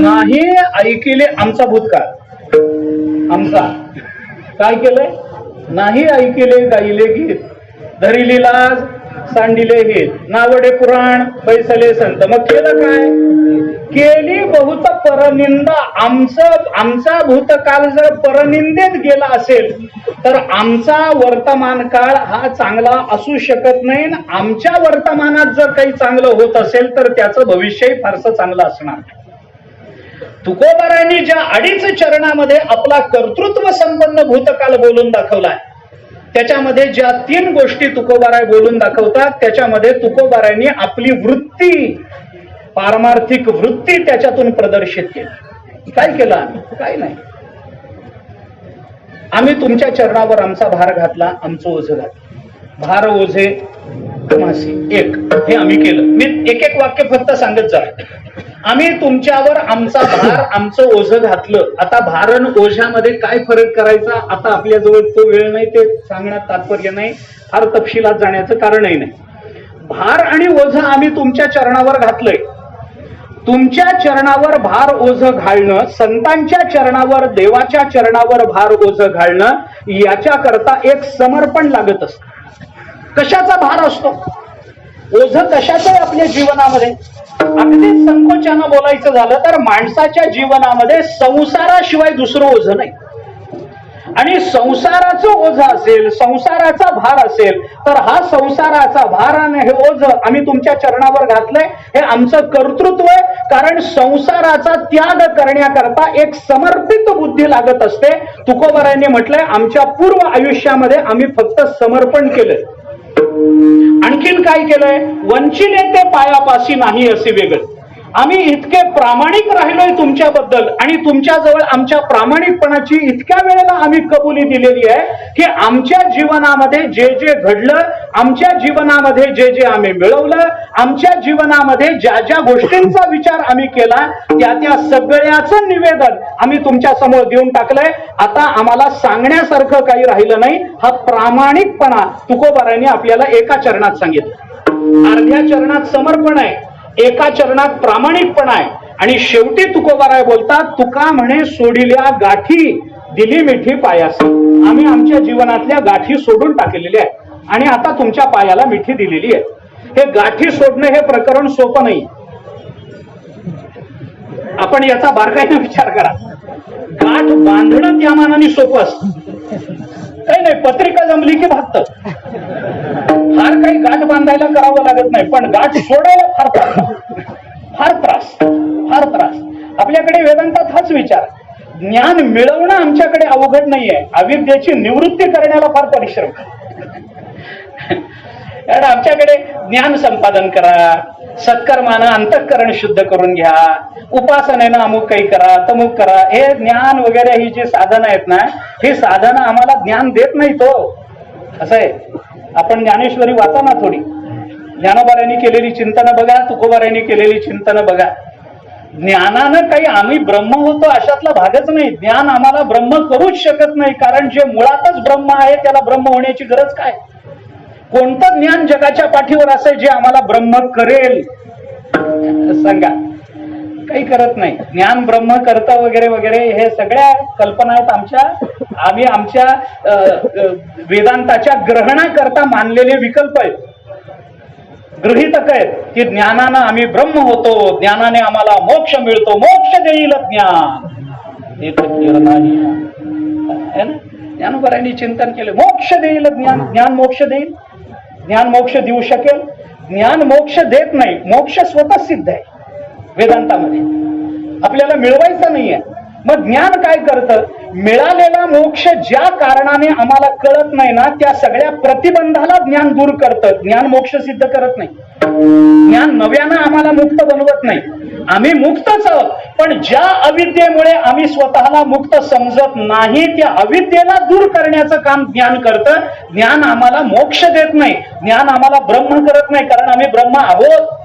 नाही ऐकिले आमचा भूतकाळ, आमचा काय केलंय, नाही ऐकिले गायले गीत, धरिली लाज सांडिले हित, नावडे पुराण बैसले संत. मग केलं काय, केली बहुत परनिंदा. आमचा भूतकाळ जर परनिंदेत गेला असेल तर आमचा वर्तमान काळ हा चांगला असू शकत नाही. आमच्या वर्तमानात जर काही चांगलं होत असेल तर त्याचं भविष्यही फारसं चांगलं असणार नाही. तुकोबारांनी ज्या 2.5 चरणामध्ये आपला कर्तृत्व संपन्न भूतकाळ बोलून दाखवलाय, त्याच्यामध्ये ज्या 3 गोष्टी तुकोबाराय बोलून दाखवतात, त्याच्यामध्ये तुकोबारांनी आपली वृत्ती, पारमार्थिक वृत्ती त्याच्यातून प्रदर्शित केली. काय केलं आम्ही, काय नाही. आम्ही तुमच्या चरणावर आमचा भार घातला, आमचं ओझं घातलं. भार ओझे तुम्हासी एक, हे आम्ही केलं. मी एक वाक्य फक्त सांगत जा. आम्ही तुमच्यावर आमचा भार, आमचं ओझं घातलं. आता भारण ओझ्यामध्ये काय फरक करायचा, आता आपल्याजवळ तो वेळ नाही, ते सांगण्यात तात्पर्य नाही, फार तपशिलात जाण्याचं कारणही नाही. भार आणि ओझं आम्ही तुमच्या चरणावर घातलंय. तुमच्या चरणावर भार ओझं घालणं, संतांच्या चरणावर, देवाच्या चरणावर भार ओझं घालणं, याच्याकरता एक समर्पण लागत असतं. कशाचा भार असतो, ओझं कशाचं आहे आपल्या जीवनामध्ये. अगदी संकोचानं बोलायचं झालं तर माणसाच्या जीवनामध्ये संसाराशिवाय दुसरं ओझं नाही. आणि संसाराचं ओझं असेल, संसाराचा भार असेल तर हा संसाराचा भार आणि हे ओझं आम्ही तुमच्या चरणावर घातलंय. हे आमचं कर्तृत्व आहे. कारण संसाराचा त्याग करण्याकरता एक समर्पित बुद्धी लागत असते. तुकोबारांनी म्हटलंय आमच्या पूर्व आयुष्यामध्ये आम्ही फक्त समर्पण केलंय. आणखीन काय केलंय, वंचिले ते पायापाशी नाही असे वेगळं. आम्ही इतके प्रामाणिक राहिलोय तुमच्याबद्दल आणि तुमच्याजवळ आमच्या प्रामाणिकपणाची इतक्या वेळेला आम्ही कबुली दिलेली आहे की आमच्या जीवनामध्ये जे जे घडलं, आमच्या जीवनामध्ये जे जे आम्ही मिळवलं, आमच्या जीवनामध्ये ज्या ज्या गोष्टींचा विचार आम्ही केला, त्या सगळ्याचं निवेदन आम्ही तुमच्या समोर देऊन टाकलंय. आता आम्हाला सांगण्यासारखं काही राहिलं नाही. हा प्रामाणिकपणा तुकोबारांनी आपल्याला एका चरणात सांगितलं. अर्ध्या चरणात समर्पण आहे, एका चरणात प्रामाणिकपणा आहे. आणि शेवटी तुकोबाराय बोलतात, तुका म्हणे सोडिल्या गाठी दिली मिठी पायास. आम्ही आमच्या जीवनातल्या गाठी सोडून टाकलेल्या आहेत आणि आता तुमच्या पायाला मिठी दिलेली आहे. हे गाठी सोडणं हे प्रकरण सोपं नाही. आपण याचा बारकाईने विचार करा. गाठ बांधणं त्या मानाने सोपं असतं. काही नाही, पत्रिका जमली की भागतं. फार काही गाठ बांधायला करावं लागत नाही, पण गाठ सोडायला फार त्रास. आपल्याकडे वेदांतात हाच विचार, ज्ञान मिळवणं आमच्याकडे अवघड नाहीये, अविद्येची निवृत्ती करण्याला फार परिश्रम. कारण आमच्याकडे ज्ञान संपादन करा, सत्कर्मानं अंतःकरण शुद्ध करून घ्या, उपासनेनं अमुक काही करा, तमुक करा, हे ज्ञान वगैरे ही जी साधनं आहेत ना, ही साधनं आम्हाला ज्ञान देत नाही. तो असं आहे. आपण ज्ञानेश्वरी वाचा ना थोडी. ज्ञानोबाऱ्यांनी केलेली चिंतनं बघा, तुकोबाऱ्यांनी केलेली चिंतनं बघा. ज्ञानानं काही आम्ही ब्रह्म होतो अशातला भागच नाही. ज्ञान आम्हाला ब्रह्म करूच शकत नाही, कारण जे मुळातच ब्रह्म आहे त्याला ब्रह्म होण्याची गरज काय? कोणतं ज्ञान जगाच्या पाठीवर असेल जे आम्हाला ब्रह्म करेल? सांगा. काही करत नाही. ज्ञान ब्रह्म करतं वगैरे वगैरे हे सगळ्या कल्पना आहेत आम्ही आमच्या वेदांताच्या ग्रहणाकरता मानलेले विकल्प आहेत, गृहीतक आहेत की ज्ञानानं आम्ही ब्रह्म होतो, ज्ञानाने आम्हाला मोक्ष मिळतो, मोक्ष देईल ज्ञान. ज्ञानोबाऱ्यांनी चिंतन केलं, मोक्ष देईल ज्ञान. ज्ञान मोक्ष देईल, ज्ञान मोक्ष देऊ शकेल? ज्ञान मोक्ष देत नाही. मोक्ष स्वतः सिद्ध आहे वेदांतामध्ये, आपल्याला मिळवायचं नाहीये. मग ज्ञान काय करतं? मिळालेला मोक्ष ज्या कारणाने आम्हाला कळत नाही ना, त्या सगळ्या प्रतिबंधाला ज्ञान दूर करतं. ज्ञान मोक्ष सिद्ध करत नाही. ज्ञान नव्यानं आम्हाला मुक्त बनवत नाही. आम्ही मुक्तच आहोत, पण ज्या अविद्येमुळे आम्ही स्वतःला मुक्त समजत नाही, त्या अविद्येला दूर करण्याचं काम ज्ञान करतं. ज्ञान आम्हाला मोक्ष देत नाही, ज्ञान आम्हाला ब्रह्म करत नाही, कारण आम्ही ब्रह्म आहोत.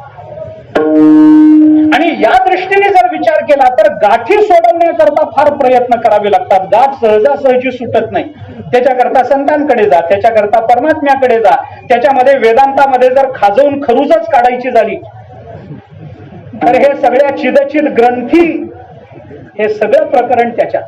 आणि या दृष्टीने जर विचार केला तर गाठी सोडवण्याकरता फार प्रयत्न करावे लागतात. गाठ सहजासहजी सुटत नाही. त्याच्याकरता संतांकडे जा, त्याच्याकरता परमात्म्याकडे जा. त्याच्यामध्ये वेदांतामध्ये जर खाजवून खरुजच काढायची झाली तर हे सगळ्या चिदचिद ग्रंथी, हे सगळं प्रकरण त्याच्यात.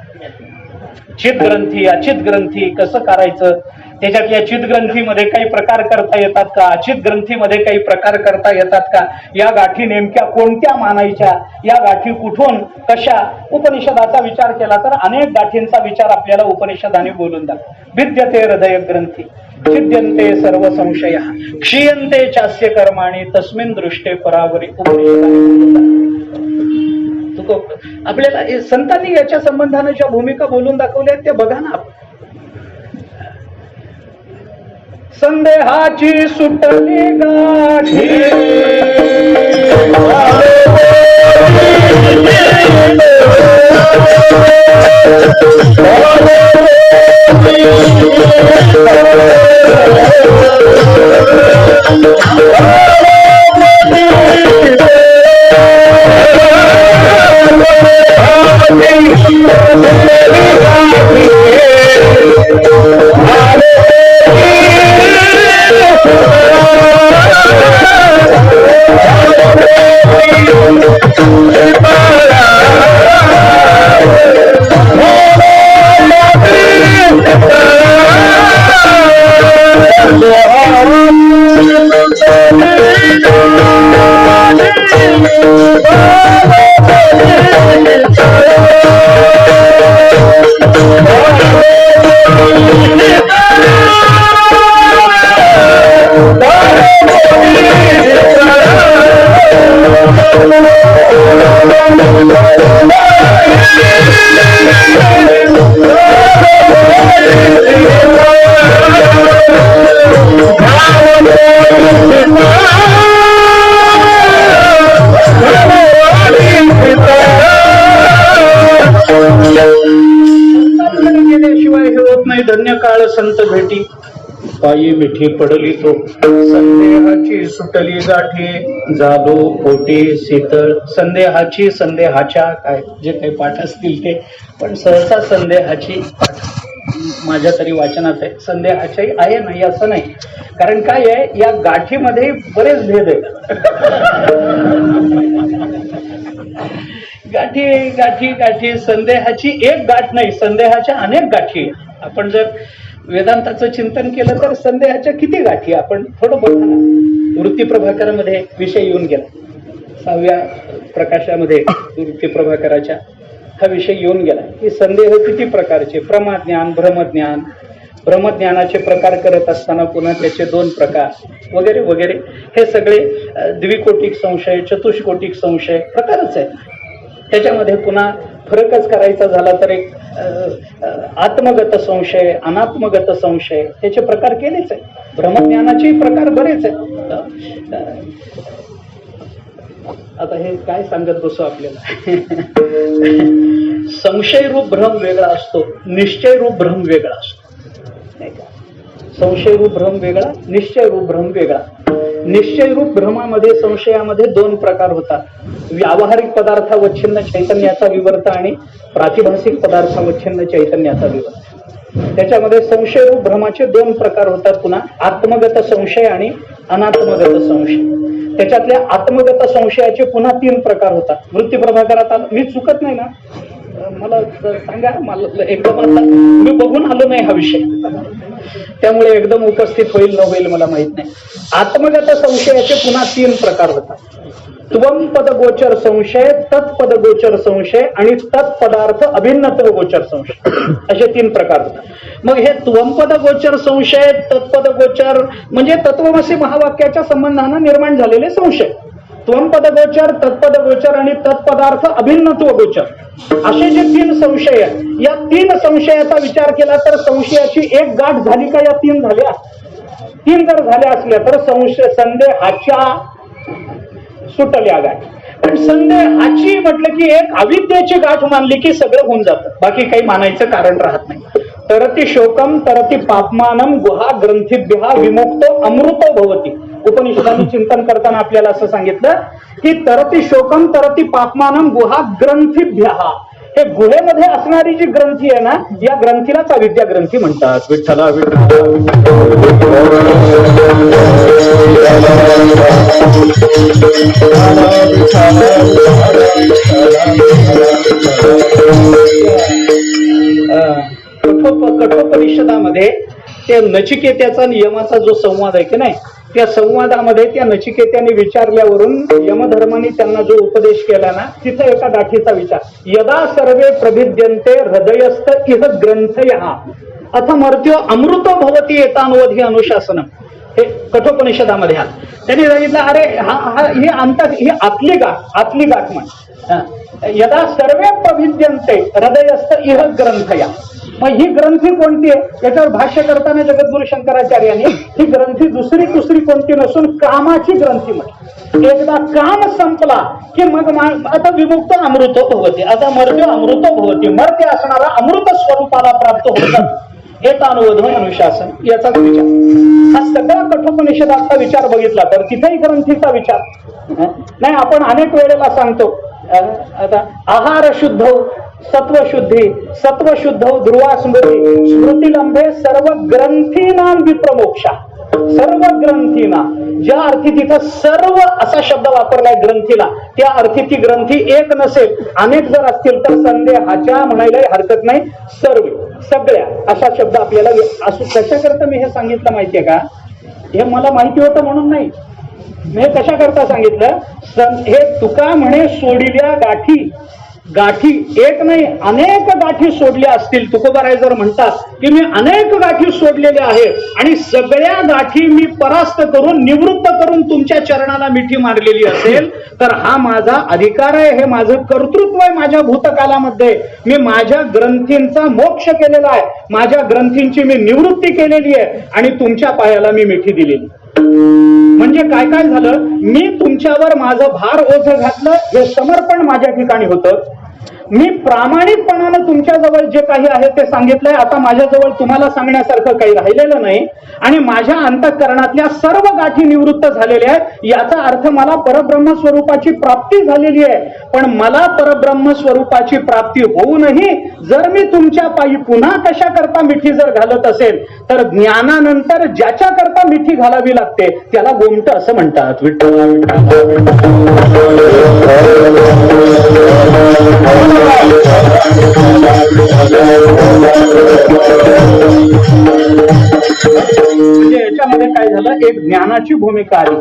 चिद ग्रंथी, अचित ग्रंथी कसं करायचं, त्याच्यातल्या चिद ग्रंथीमध्ये काही प्रकार करता येतात का, अचित ग्रंथीमध्ये काही प्रकार करता येतात का, या गाठी नेमक्या कोणत्या मानायच्या, या गाठी कुठून कशा. उपनिषदाचा विचार केला तर अनेक गाठींचा विचार आपल्याला उपनिषदाने बोलून दाखव. विद्यते हृदय ग्रंथी छिद्यन्ते सर्व संशय क्षीयन्ते चास्य कर्माणि तस्मिन् दृष्टे परावरी. आपल्याला संतांनी याच्या संबंधाने ज्या भूमिका बोलून दाखवल्या त्या बघा ना. संदेहाची सुटली गाठी धन्य काळ संत भेटी पायी मिठी पडली तो. संदेहाची सुटली गाठी झालो पोटी शीतळ. संदेहाची, संदेहाच्या, काय जे काही पाठ असतील ते, पण सहसा संदेहाची माझ्या तरी वाचनात आहे. संदेहाची आहे नाही असं नाही, कारण काय आहे या गाठीमध्ये बरेच भेद आहेत. गाठी गाठी गाठी, संदेहाची एक गाठ नाही, संदेहाच्या अनेक गाठी आहे. आपण जर वेदांताचं चिंतन केलं तर संदेहाच्या किती गाठी. आपण थोडं बघा ना, वृत्ती प्रभाकरामध्ये विषय येऊन गेला, 6व्या प्रकाशामध्ये वृत्ती प्रभाकराच्या हा विषय येऊन गेला की संदेह किती प्रकारचे, प्रमाज्ञान, भ्रमज्ञान, भ्रमज्ञानाचे प्रकार करत असताना पुन्हा त्याचे 2 प्रकार वगैरे वगैरे, हे सगळे द्विकोटिक संशय, चतुष्कोटिक संशय प्रकारच आहेत. त्याच्यामध्ये पुन्हा फरकच करायचा झाला तर एक आत्मगत संशय, अनात्मगत संशय, त्याचे प्रकार केलेच आहे. भ्रमज्ञानाचे प्रकार बरेच आहेत. आता हे काय सांगत बसू आपल्याला. संशय रूप भ्रम वेगळा असतो, निश्चय रूप भ्रम वेगळा असतो, नाही का. संशय रूप भ्रम वेगळा, निश्चय रूप भ्रम वेगळा. निश्चय रूप भ्रमामध्ये, संशयामध्ये 2 प्रकार होतात. व्यावहारिक पदार्थावच्छिन्न चैतन्याचा विवर्त आणि प्रातिभासिक पदार्थावच्छिन्न चैतन्याचा विवर्त. त्याच्यामध्ये संशय रूप भ्रमाचे 2 प्रकार होतात. पुन्हा आत्मगत संशय आणि अनात्मगत संशय. त्याच्यातल्या आत्मगत संशयाचे पुन्हा 3 प्रकार होतात. वृत्ती प्रभाकरात मी चुकत नाही ना, मला सांगा. मला एकदम आता मी बघून आलो नाही हा विषय, त्यामुळे एकदम उपस्थित होईल न होईल मला माहित नाही. आत्मगत संशयाचे पुन्हा 3 प्रकार होतात. त्वम पद गोचर संशय, तत्पद गोचर संशय आणि तत्पदार्थ अभिन्नत्व गोचर संशय, असे 3 प्रकार होतात. मग हे त्वमपद गोचर संशय, तत्पद गोचर म्हणजे तत्वमसी महावाक्याच्या संबंधानं निर्माण झालेले संशय. त्वमपद गोचर, तत्पद गोचर आणि तत्पदार्थ अभिन्नत्व गोचर, असे जे 3 संशय आहेत. या 3 संशयाचा विचार केला तर संशयाची एक गाठ झाली का? या 3 झाल्या. 3 जर झाल्या असल्या तर संदेहाच्या सुटल्या गाठ. पण संदेहाची म्हटलं की एक अविद्येची गाठ मानली की सगळं होऊन जातं, बाकी काही मानायचं कारण राहत नाही. तरती शोकम तरती पापमानम गुहा ग्रंथीभ्यः विमुक्तो अमृतो भवति. उपनिषदांनी चिंतन करताना आपल्याला असं सांगितलं की तरती शोकम तरती पापमानम गुहा ग्रंथीभ्यः, हे गुहेमध्ये असणारी जी ग्रंथी आहे ना, या ग्रंथीलाच अविद्या ग्रंथी म्हणतात. विठ्ठला विठ्ठला कठोपनिषदामध्ये त्या नचिकेत्याचा नियमाचा जो संवाद आहे की नाही, त्या संवादामध्ये त्या नचिकेत्याने विचारल्यावरून यमधर्माने त्यांना जो उपदेश केला ना, तिथं एका गाठीचा विचार. यदा सर्वे प्रभिद्यन्ते हृदयस्थ इह ग्रंथयः अथ मर्त्यो अमृतो भवति एतानवधी अनुशासनम. हे कठोपनिषदामध्ये त्यांनी सांगितलं, अरे ही आतली गाठ म्हण. यदा सर्वे प्रभिद्यन्ते हृदयस्थ इह ग्रंथया. मग ही ग्रंथी कोणती आहे? याच्यावर भाष्य करताना जगद्गुरु शंकराचार्यांनी ही ग्रंथी दुसरी कोणती नसून कामाची ग्रंथी म्हटली. एकदा काम संपला की मग आता विमुक्त अमृतो भवति, आता मर्त्यो अमृतो भवति, मर्त्य असणारा अमृत स्वरूपाला प्राप्त होतात. एतानुवध अनुशासन, याचाच विचार. हा सगळा कठोपनिषदाचा विचार बघितला तर तिथेही ग्रंथीचा विचार नाही. आपण अनेक वेळेला सांगतो, आता आहार शुद्ध, सत्वशुद्धी, सत्वशुद्ध ध्रुवा स्मृती, स्मृतिलंबे सर्व ग्रंथीनाम विप्रमोक्षा. सर्व ग्रंथीना, ज्या अर्थी तिथं सर्व असा शब्द वापरलाय ग्रंथीला, त्या अर्थी ती ग्रंथी एक नसेल, अनेक जर असतील तर संदेहाच्या म्हणायला हरकत नाही. सर्व, सगळ्या असा शब्द आपल्याला असं. कशाकरता मी हे सांगितलं माहितीये का? हे मला माहिती होतं म्हणून नाही, मी हे कशाकरता सांगितलं. हे तुका म्हणे सोडिल्या गाठी एक नाही अनेक गाठी सोडल्या असतील. तुकोबाराय जर म्हणतात की मी अनेक गाठी सोडलेल्या आहेत आणि सगळ्या गाठी मी परास्त करून, निवृत्त करून तुमच्या चरणाला मिठी मारलेली असेल तर हा माझा अधिकार आहे, हे माझं कर्तृत्व आहे. माझ्या भूतकालामध्ये मी माझ्या ग्रंथींचा मोक्ष केलेला आहे, माझ्या ग्रंथींची मी निवृत्ती केलेली आहे आणि तुमच्या पायाला मी मिठी दिलेली. म्हणजे काय झालं, मी तुमच्यावर माझं भार ओझं घातलं, हे समर्पण माझ्या ठिकाणी होतं. मी प्रामाणिकपणानं तुमच्याजवळ जे काही आहे ते सांगितलंय. आता माझ्याजवळ तुम्हाला सांगण्यासारखं काही राहिलेलं नाही आणि माझ्या अंतःकरणातल्या सर्व गाठी निवृत्त झालेल्या आहेत. याचा अर्थ मला परब्रह्म स्वरूपाची प्राप्ती झालेली आहे. पण मला परब्रह्म स्वरूपाची प्राप्ती होऊनही जर मी तुमच्या पायी पुन्हा कशा करता मिठी जर घालत असेल तर ज्ञानानंतर ज्याच्याकरता मिठी घालावी लागते त्याला गोमट असं म्हणतात. विठ्ठला म्हणजे याच्यामध्ये काय झालं, एक ज्ञानाची भूमिका आली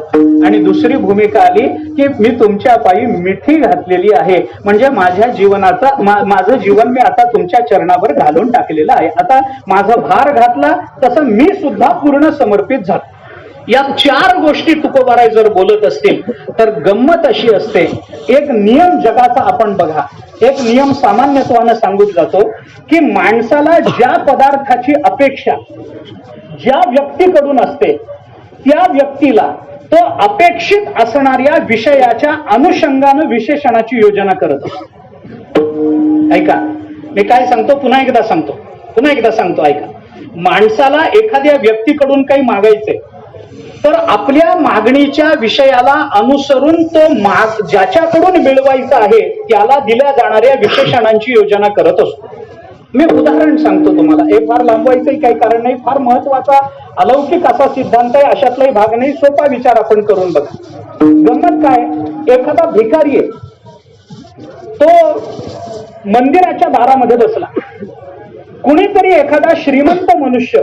आणि दुसरी भूमिका आली की मी तुमच्या पायी मिठी घातलेली आहे, म्हणजे माझ्या जीवनाचा माझं जीवन मी आता तुमच्या चरणावर घालून टाकलेलं आहे. आता माझा भार घातला तसं मी सुद्धा पूर्ण समर्पित झालो. या चार गोष्टी तुकोबाराय जर बोलत असतील तर गंमत अशी असते, एक नियम जगाचा आपण बघा, एक नियम सामान्यत्वानं सांगून जातो की माणसाला ज्या पदार्थाची अपेक्षा ज्या व्यक्तीकडून असते त्या व्यक्तीला तो अपेक्षित असणाऱ्या विषयाच्या अनुषंगानं विशेषणाची योजना करत असतो. ऐका, मी काय सांगतो पुन्हा एकदा सांगतो ऐका. माणसाला एखाद्या व्यक्तीकडून काही मागायचंय तर आपल्या मागणीच्या विषयाला अनुसरून तो ज्याच्याकडून मिळवायचा आहे त्याला दिल्या जाणाऱ्या विशेषणांची योजना करत असतो. मी उदाहरण सांगतो तुम्हाला, हे फार लांबवायचंही काही कारण नाही, फार महत्वाचा अलौकिक असा सिद्धांत आहे, अशातलाही भाग नाही, सोपा विचार आपण करून बघा. गंमत काय, एखादा भिकारी आहे, तो मंदिराच्या दारामध्ये बसला. कुणीतरी एखादा श्रीमंत मनुष्य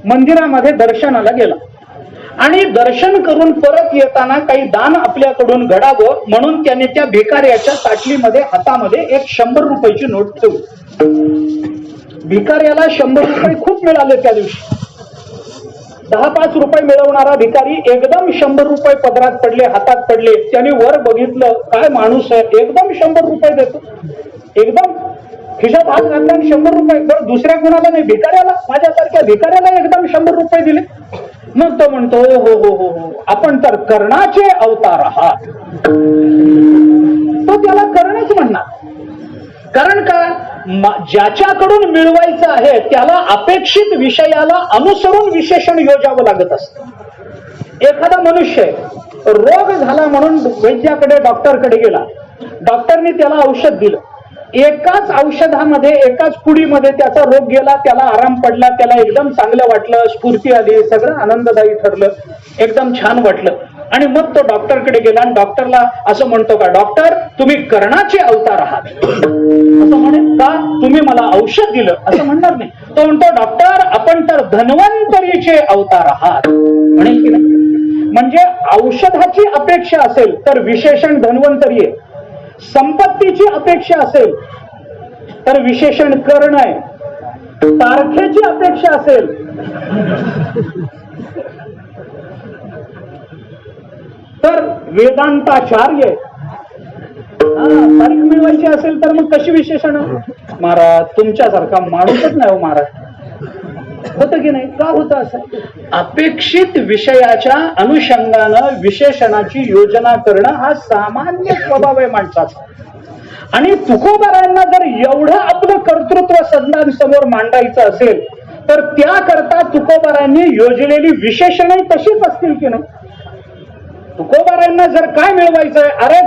मंदिरामध्ये दर्शनाला गेला आणि दर्शन करून परत येताना काही दान आपल्याकडून घडावं म्हणून त्याने त्या भिकाऱ्याच्या ताटलीमध्ये हातामध्ये एक 100 रुपयाची नोट ठेवली. भिकाऱ्याला 100 रुपये खूप मिळाले त्या दिवशी. 10-5 रुपये मिळवणारा भिकारी एकदम 100 रुपये पदरात पडले, हातात पडले. त्याने वर बघितलं, काय माणूस आहे, एकदम 100 रुपये देतो, एकदम खिशात हात घातला आणि 100 रुपये. बरं, दुसऱ्या कुणाला नाही, भिकाऱ्याला, माझ्यासारख्या भिकाऱ्याला एकदम 100 रुपये दिले. मग तो म्हणतो, हो हो हो हो, आपण तर कर्णाचे अवतार आहात. तो त्याला कर्णच म्हणणार. कारण का, ज्याच्याकडून मिळवायचं आहे त्याला अपेक्षित विषयाला अनुसरून विशेषण योजावं लागत असतं. एखादा मनुष्य रोग झाला म्हणून वैद्याकडे डॉक्टरकडे गेला. डॉक्टरने त्याला औषध दिलं. एकाच औषधामध्ये एकाच पुडीमध्ये त्याचा रोग गेला, त्याला आराम पडला, त्याला एकदम चांगलं वाटलं, स्फूर्ती आली, सगळं आनंददायी ठरलं, एकदम छान वाटलं. आणि मग तो डॉक्टरकडे गेला आणि डॉक्टरला असं म्हणतो का, डॉक्टर तुम्ही कर्णाचे अवतार आहात. असं म्हणेल का, तुम्ही मला औषध दिलं असं म्हणणार नाही. तो म्हणतो, डॉक्टर आपण तर धन्वंतरीचे अवतार आहात म्हणेल की नाही. म्हणजे औषधाची अपेक्षा असेल तर विशेषण धन्वंतरी आहे, संपत्तीची अपेक्षा असेल तर विशेषण कर्ण आहे, तारखेची अपेक्षा असेल तर वेदांताचार्य, तारीख मिळवायची असेल तर मग कशी विशेषण. महाराज तुमच्यासारखा माणूसच नाही हो महाराज. होतं की नाही, का होतं असं. अपेक्षित विषयाच्या अनुषंगानं विशेषणाची योजना करणं हा सामान्य स्वभाव आहे माणसाचा. आणि तुकोबारायांना जर एवढं आपलं कर्तृत्व सज्ञांसमोर मांडायचं असेल तर त्याकरता तुकोबारायांनी योजलेली विशेषणही तशीच असतील की नाही. तुकोबारायांना जर काय मिळवायचंय, अरे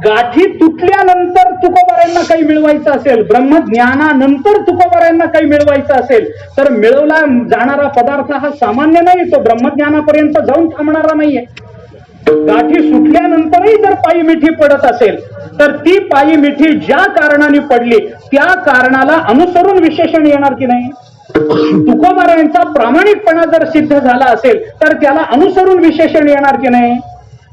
गाठी तुटल्यानंतर तुकोबारायांना काही मिळवायचं असेल, ब्रह्मज्ञानानंतर तुकोबारायांना काही मिळवायचं असेल तर मिळवला जाणारा पदार्थ हा सामान्य नाही, तो ब्रह्मज्ञानापर्यंत जाऊन थांबणारा नाहीये. गाठी सुटल्यानंतरही जर पायी मिठी पडत असेल तर ती पायी मिठी ज्या कारणाने पडली त्या कारणाला अनुसरून विशेषण येणार की नाही. तुकोबारायांचा प्रामाणिकपणा जर सिद्ध झाला असेल तर त्याला अनुसरून विशेषण येणार की नाही.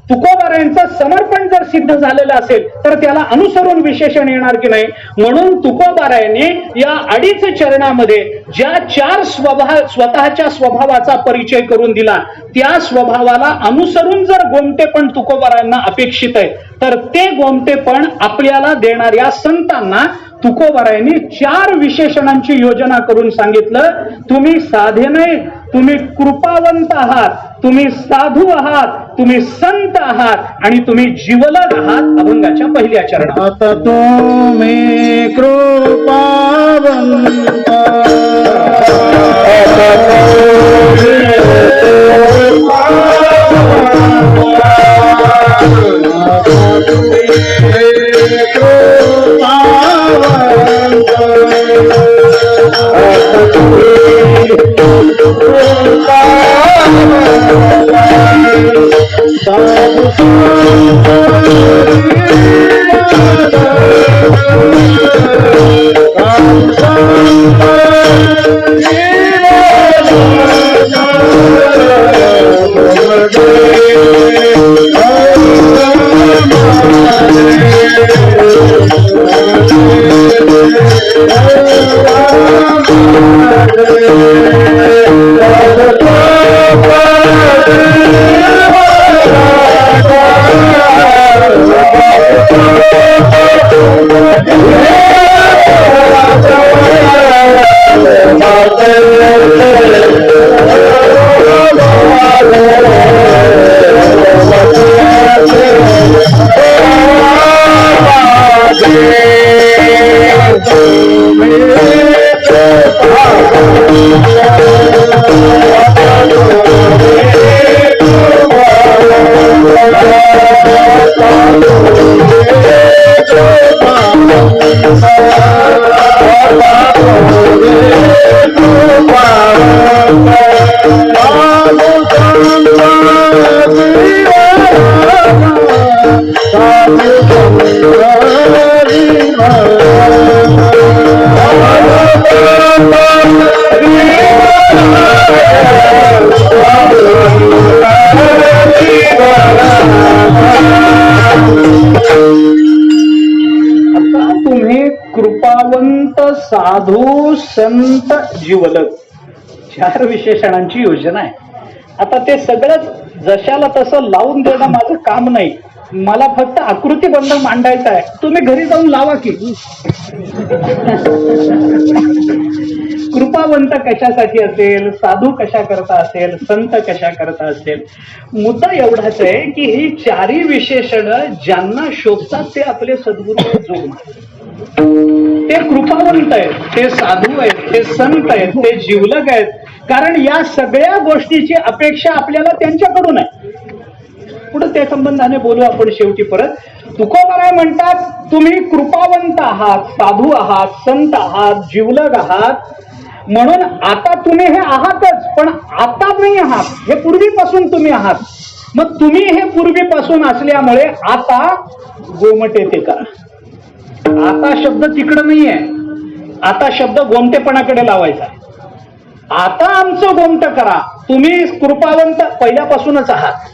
तुकोबारायांचं समर्पण जर सिद्ध झालेलं असेल तर त्याला अनुसरून विशेषण येणार की नाही. म्हणून तुकोबारायांनी या 2.5 चरणामध्ये ज्या 4 स्वतःच्या स्वभावाचा परिचय करून दिला त्या स्वभावाला अनुसरून जर गोमटेपण तुकोबारायांना अपेक्षित आहे तर ते गोमटेपण आपल्याला देणाऱ्या संतांना तुकोबारायांनी 4 विशेषणांची योजना करून सांगितलं. तुम्ही साधे नाही, तुम्ही कृपावंत आहात, तुम्ही साधू आहात, तुम्ही संत आहात आणि तुम्ही जीवलग आहात. अभंगाच्या पहिल्या चरणात तुम्ही कृपावंत कृपावंत साधू संत जीवलग 4 विशेषणांची योजना आहे. आता ते सगळंच जशाला तसं लावून देणं माझं काम नाही. मला फक्त आकृतीबंध मांडायचा आहे. तुम्ही घरी जाऊन लावा की. कृपावंत कशासाठी असेल, साधू कशा करता असेल, संत कशा करता असेल, मुद्दा एवढाच आहे की ही 4ही विशेषणं ज्यांना शोभतात ते आपले सद्गुरू जोडतात. ते कृपावंत आहेत, ते साधू आहेत, ते संत आहेत, ते जीवलग आहेत. कारण या सगळ्या गोष्टीची अपेक्षा आपल्याला त्यांच्याकडून आहे. पुढे त्या संबंधाने बोलू आपण शेवटी परत. तुकोबाराय म्हणतात तुम्ही कृपावंत आहात, साधू आहात, संत आहात, जीवलग आहात. म्हणून आता तुम्ही हे आहातच, पण आता नाही आहात, हे पूर्वीपासून तुम्ही आहात. मग तुम्ही हे पूर्वीपासून असल्यामुळे आता गोमटे ते करा. आता शब्द तिकडं नाहीये, आता शब्द गोमटेपणाकडे लावायचा. आता आमचं गोमट करा. तुम्ही कृपावंत पहिल्यापासूनच आहात,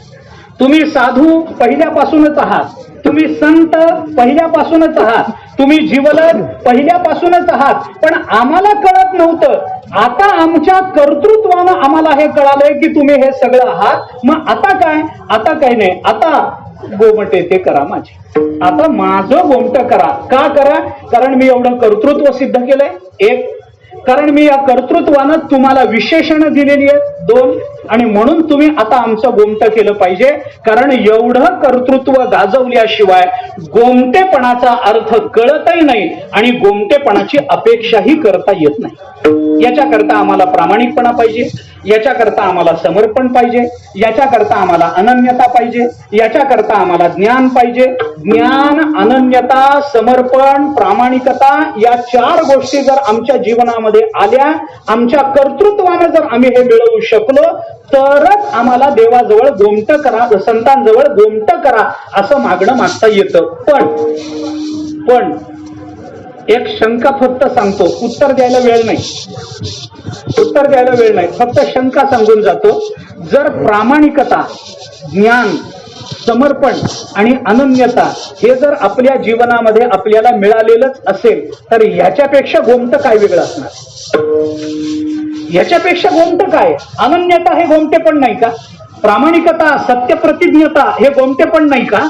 तुम्ही साधू पहिल्यापासूनच आहात, तुम्ही संत पहिल्यापासूनच आहात, तुम्ही जीवलग पहिल्यापासूनच आहात. पण आम्हाला कळत नव्हतं. आता आमच्या कर्तृत्वानं आम्हाला हे कळालंय की तुम्ही हे सगळं आहात. मग आता काय? आता काही नाही. आता गोमटे ते करा माझे. आता माझं गोमट करा. का करा? कारण मी एवढं कर्तृत्व सिद्ध केलंय. 1. कारण मी या कर्तृत्वानं तुम्हाला विशेषणं दिलेली आहेत. 2. आणि म्हणून तुम्ही आता आमचं गोमट केलं पाहिजे. कारण एवढं कर्तृत्व गाजवल्याशिवाय गोमटेपणाचा अर्थ कळतही नाही आणि गोमटेपणाची अपेक्षाही करता येत नाही. याच्याकरता आम्हाला प्रामाणिकपणा पाहिजे, याच्याकरता आम्हाला समर्पण पाहिजे, याच्याकरता आम्हाला अनन्यता पाहिजे, याच्याकरता आम्हाला ज्ञान पाहिजे. ज्ञान, अनन्यता, समर्पण, प्रामाणिकता या 4 गोष्टी जर आमच्या जीवनामध्ये आल्या, आमच्या कर्तृत्वानं जर आम्ही हे मिळवू शकलो, तरच आम्हाला देवाजवळ गोमट करा, संतांजवळ गोमट करा असं मागणं मागता येतं. पण एक शंका फक्त सांगतो, उत्तर द्यायला वेळ नाही. फक्त शंका सांगून जातो. जर प्रामाणिकता, ज्ञान, समर्पण आणि अनन्यता हे जर आपल्या जीवनामध्ये आपल्याला मिळालेलंच असेल तर ह्याच्यापेक्षा गोमट काय वेगळं असणार? ह्याच्यापेक्षा गोमट काय? अनन्यता हे गोमटे पण नाही का? प्रामाणिकता, सत्यप्रतिज्ञता हे गोमटे पण नाही का?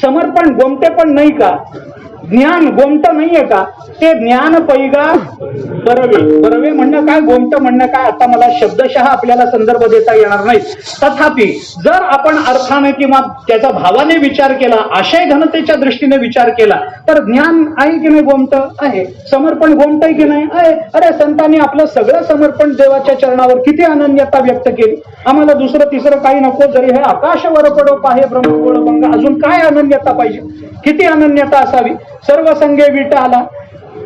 समर्पण गोमटे पण नाही का? ज्ञान गोमट नाहीये का? ते ज्ञान पैगा बरवे म्हणणं काय, गोमट म्हणणं काय, आता मला शब्दशः आपल्याला संदर्भ देता येणार नाही. तथापि जर आपण अर्थाने किंवा त्याचा भावाने विचार केला, आशय घनतेच्या दृष्टीने विचार केला तर ज्ञान आहे की नाही? गोमट आहे. समर्पण गोमट आहे की नाही? आहे. अरे संतांनी आपलं सगळं समर्पण देवाच्या चरणावर किती अनन्यता व्यक्त केली. आम्हाला दुसरं तिसरं काही नको, जरी हे आकाशवर पडो पाहे ब्रह्मगोळ भंग, अजून काय अनन्यता पाहिजे? किती अनन्यता असावी? सर्व संगे विटाला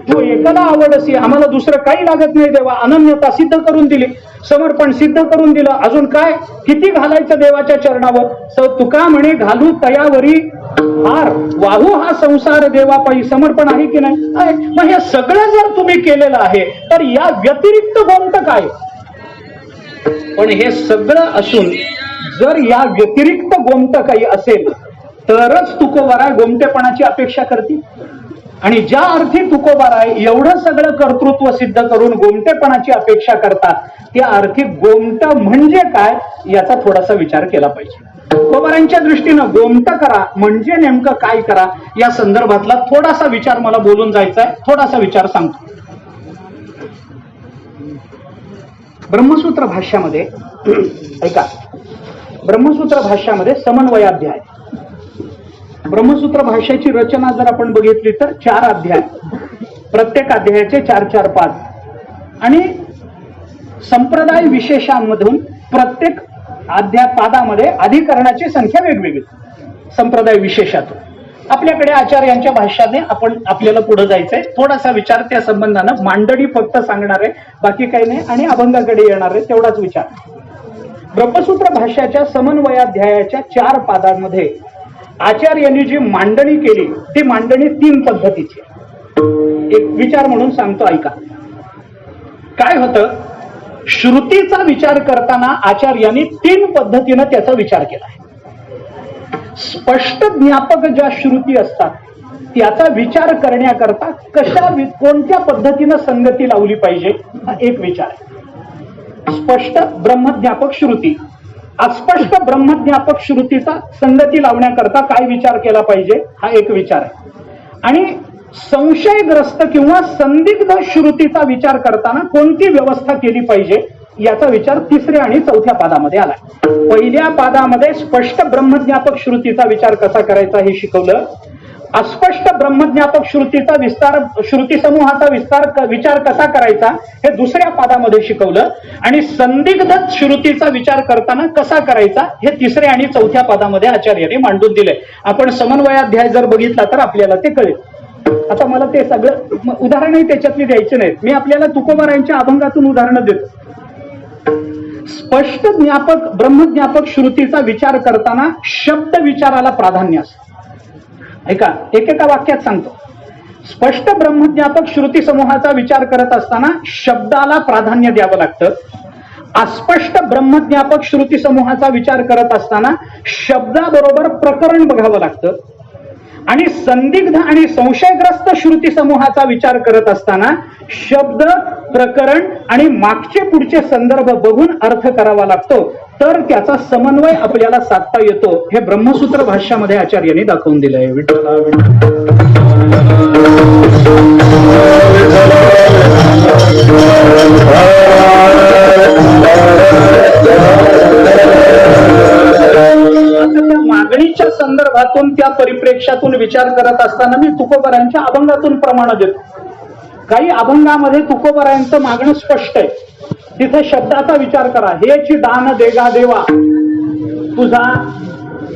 तू एकला आवडसी, आम्हाला दुसरं काही लागत नाही देवा. अनन्यता सिद्ध करून दिली, समर्पण सिद्ध करून दिलं. अजून काय किती घालायचं देवाच्या चरणावर. तुका म्हणे घालू तयावरी हार, वाहू हा संसार देवापायी. समर्पण आहे की नाही आहे. मग हे सगळं जर तुम्ही केलेलं आहे तर या व्यतिरिक्त गोमट काय. पण हे सगळं असून जर या व्यतिरिक्त गोमट काही असेल तरच तुकोबाराय गोमटेपणाची अपेक्षा करते. आणि ज्या अर्थी तुकोबाराय एवढं सगळं कर्तृत्व सिद्ध करून गोमटेपणाची अपेक्षा करतात, त्या अर्थी गोमट म्हणजे काय याचा थोडासा विचार केला पाहिजे. तुकोबारांच्या दृष्टीनं गोमट करा म्हणजे नेमकं काय करा या संदर्भातला थोडासा विचार मला बोलून जायचा आहे. थोडासा विचार सांगतो. ब्रह्मसूत्र भाष्यामध्ये ऐका, ब्रह्मसूत्र भाष्यामध्ये समन्वयाध्याय. ब्रह्मसूत्र भाष्याची रचना जर आपण बघितली तर 4 अध्याय, प्रत्येक अध्यायाचे 4-4 पाद आणि संप्रदाय विशेषांमधून प्रत्येक पादामध्ये अधिकरणाची संख्या वेगवेगळी. संप्रदाय विशेषातून आपल्याकडे आचार्यांच्या भाष्याने आपल्याला पुढे जायचंय. थोडासा विचार त्या संबंधानं मांडणी फक्त सांगणार आहे, बाकी काही नाही, आणि अभंगाकडे येणार आहे तेवढाच विचार. ब्रह्मसूत्र भाष्याच्या समन्वयाध्यायाच्या 4 पादांमध्ये आचार्यांनी जी मांडणी केली ती मांडणी 3 पद्धतीची. एक विचार म्हणून सांगतो ऐका. काय होतं, श्रुतीचा विचार करताना आचार्यांनी 3 पद्धतीनं त्याचा विचार केला आहे. स्पष्ट ज्ञापक ज्या श्रुती असतात त्याचा विचार करण्याकरता कोणत्या पद्धतीनं संगती लावली पाहिजे हा एक विचार आहे. स्पष्ट ब्रह्मज्ञापक श्रुती, अस्पष्ट ब्रह्मज्ञापक श्रुतीचा संगती लावण्याकरता काय विचार केला पाहिजे हा एक विचार आहे. आणि संशयग्रस्त किंवा संदिग्ध श्रुतीचा विचार करताना कोणती व्यवस्था केली पाहिजे याचा विचार 3ऱ्या आणि 4थ्या पादामध्ये आलाय. पहिल्या पादामध्ये स्पष्ट ब्रह्मज्ञापक श्रुतीचा विचार कसा करायचा हे शिकवलं. अस्पष्ट ब्रह्मज्ञापक श्रुतीचा विस्तार, श्रुती समूहाचा विचार कसा करायचा हे 2ऱ्या पादामध्ये शिकवलं. आणि संदिग्ध श्रुतीचा विचार करताना कसा करायचा हे 3ऱ्या आणि 4थ्या पादामध्ये आचार्यांनी मांडून दिले. आपण समन्वयाध्याय जर बघितला तर आपल्याला ते कळेल. आता मला ते सगळं उदाहरणही त्याच्यातली द्यायची नाहीत, मी आपल्याला तुकोबारांच्या अभंगातून उदाहरणं देतो. स्पष्ट ज्ञापक ब्रह्मज्ञापक श्रुतीचा विचार करताना शब्द विचाराला प्राधान्य असतं. ऐका, एकेका वाक्यात सांगतो. स्पष्ट ब्रह्मज्ञापक श्रुती समूहाचा विचार करत असताना शब्दाला प्राधान्य द्यावं लागतं. अस्पष्ट ब्रह्मज्ञापक श्रुती समूहाचा विचार करत असताना शब्दाबरोबर प्रकरण बघावं लागतं. आणि संदिग्ध आणि संशयग्रस्त श्रुती समूहाचा विचार करत असताना शब्द, प्रकरण आणि मागचे पुढचे संदर्भ बघून अर्थ करावा लागतो. तर त्याचा समन्वय आपल्याला साधता येतो. हे ब्रह्मसूत्र भाष्यामध्ये आचार्यांनी दाखवून दिलं आहे. विठ्ठला त्या मागणीच्या संदर्भातून त्या परिप्रेक्ष्यातून विचार करत असताना मी तुकोबारांच्या अभंगातून प्रमाण देतो. काही अभंगामध्ये तुकोबारांचं मागणं स्पष्ट आहे. तिथे शब्दाचा विचार करा. हेची दान देगा देवा तुझा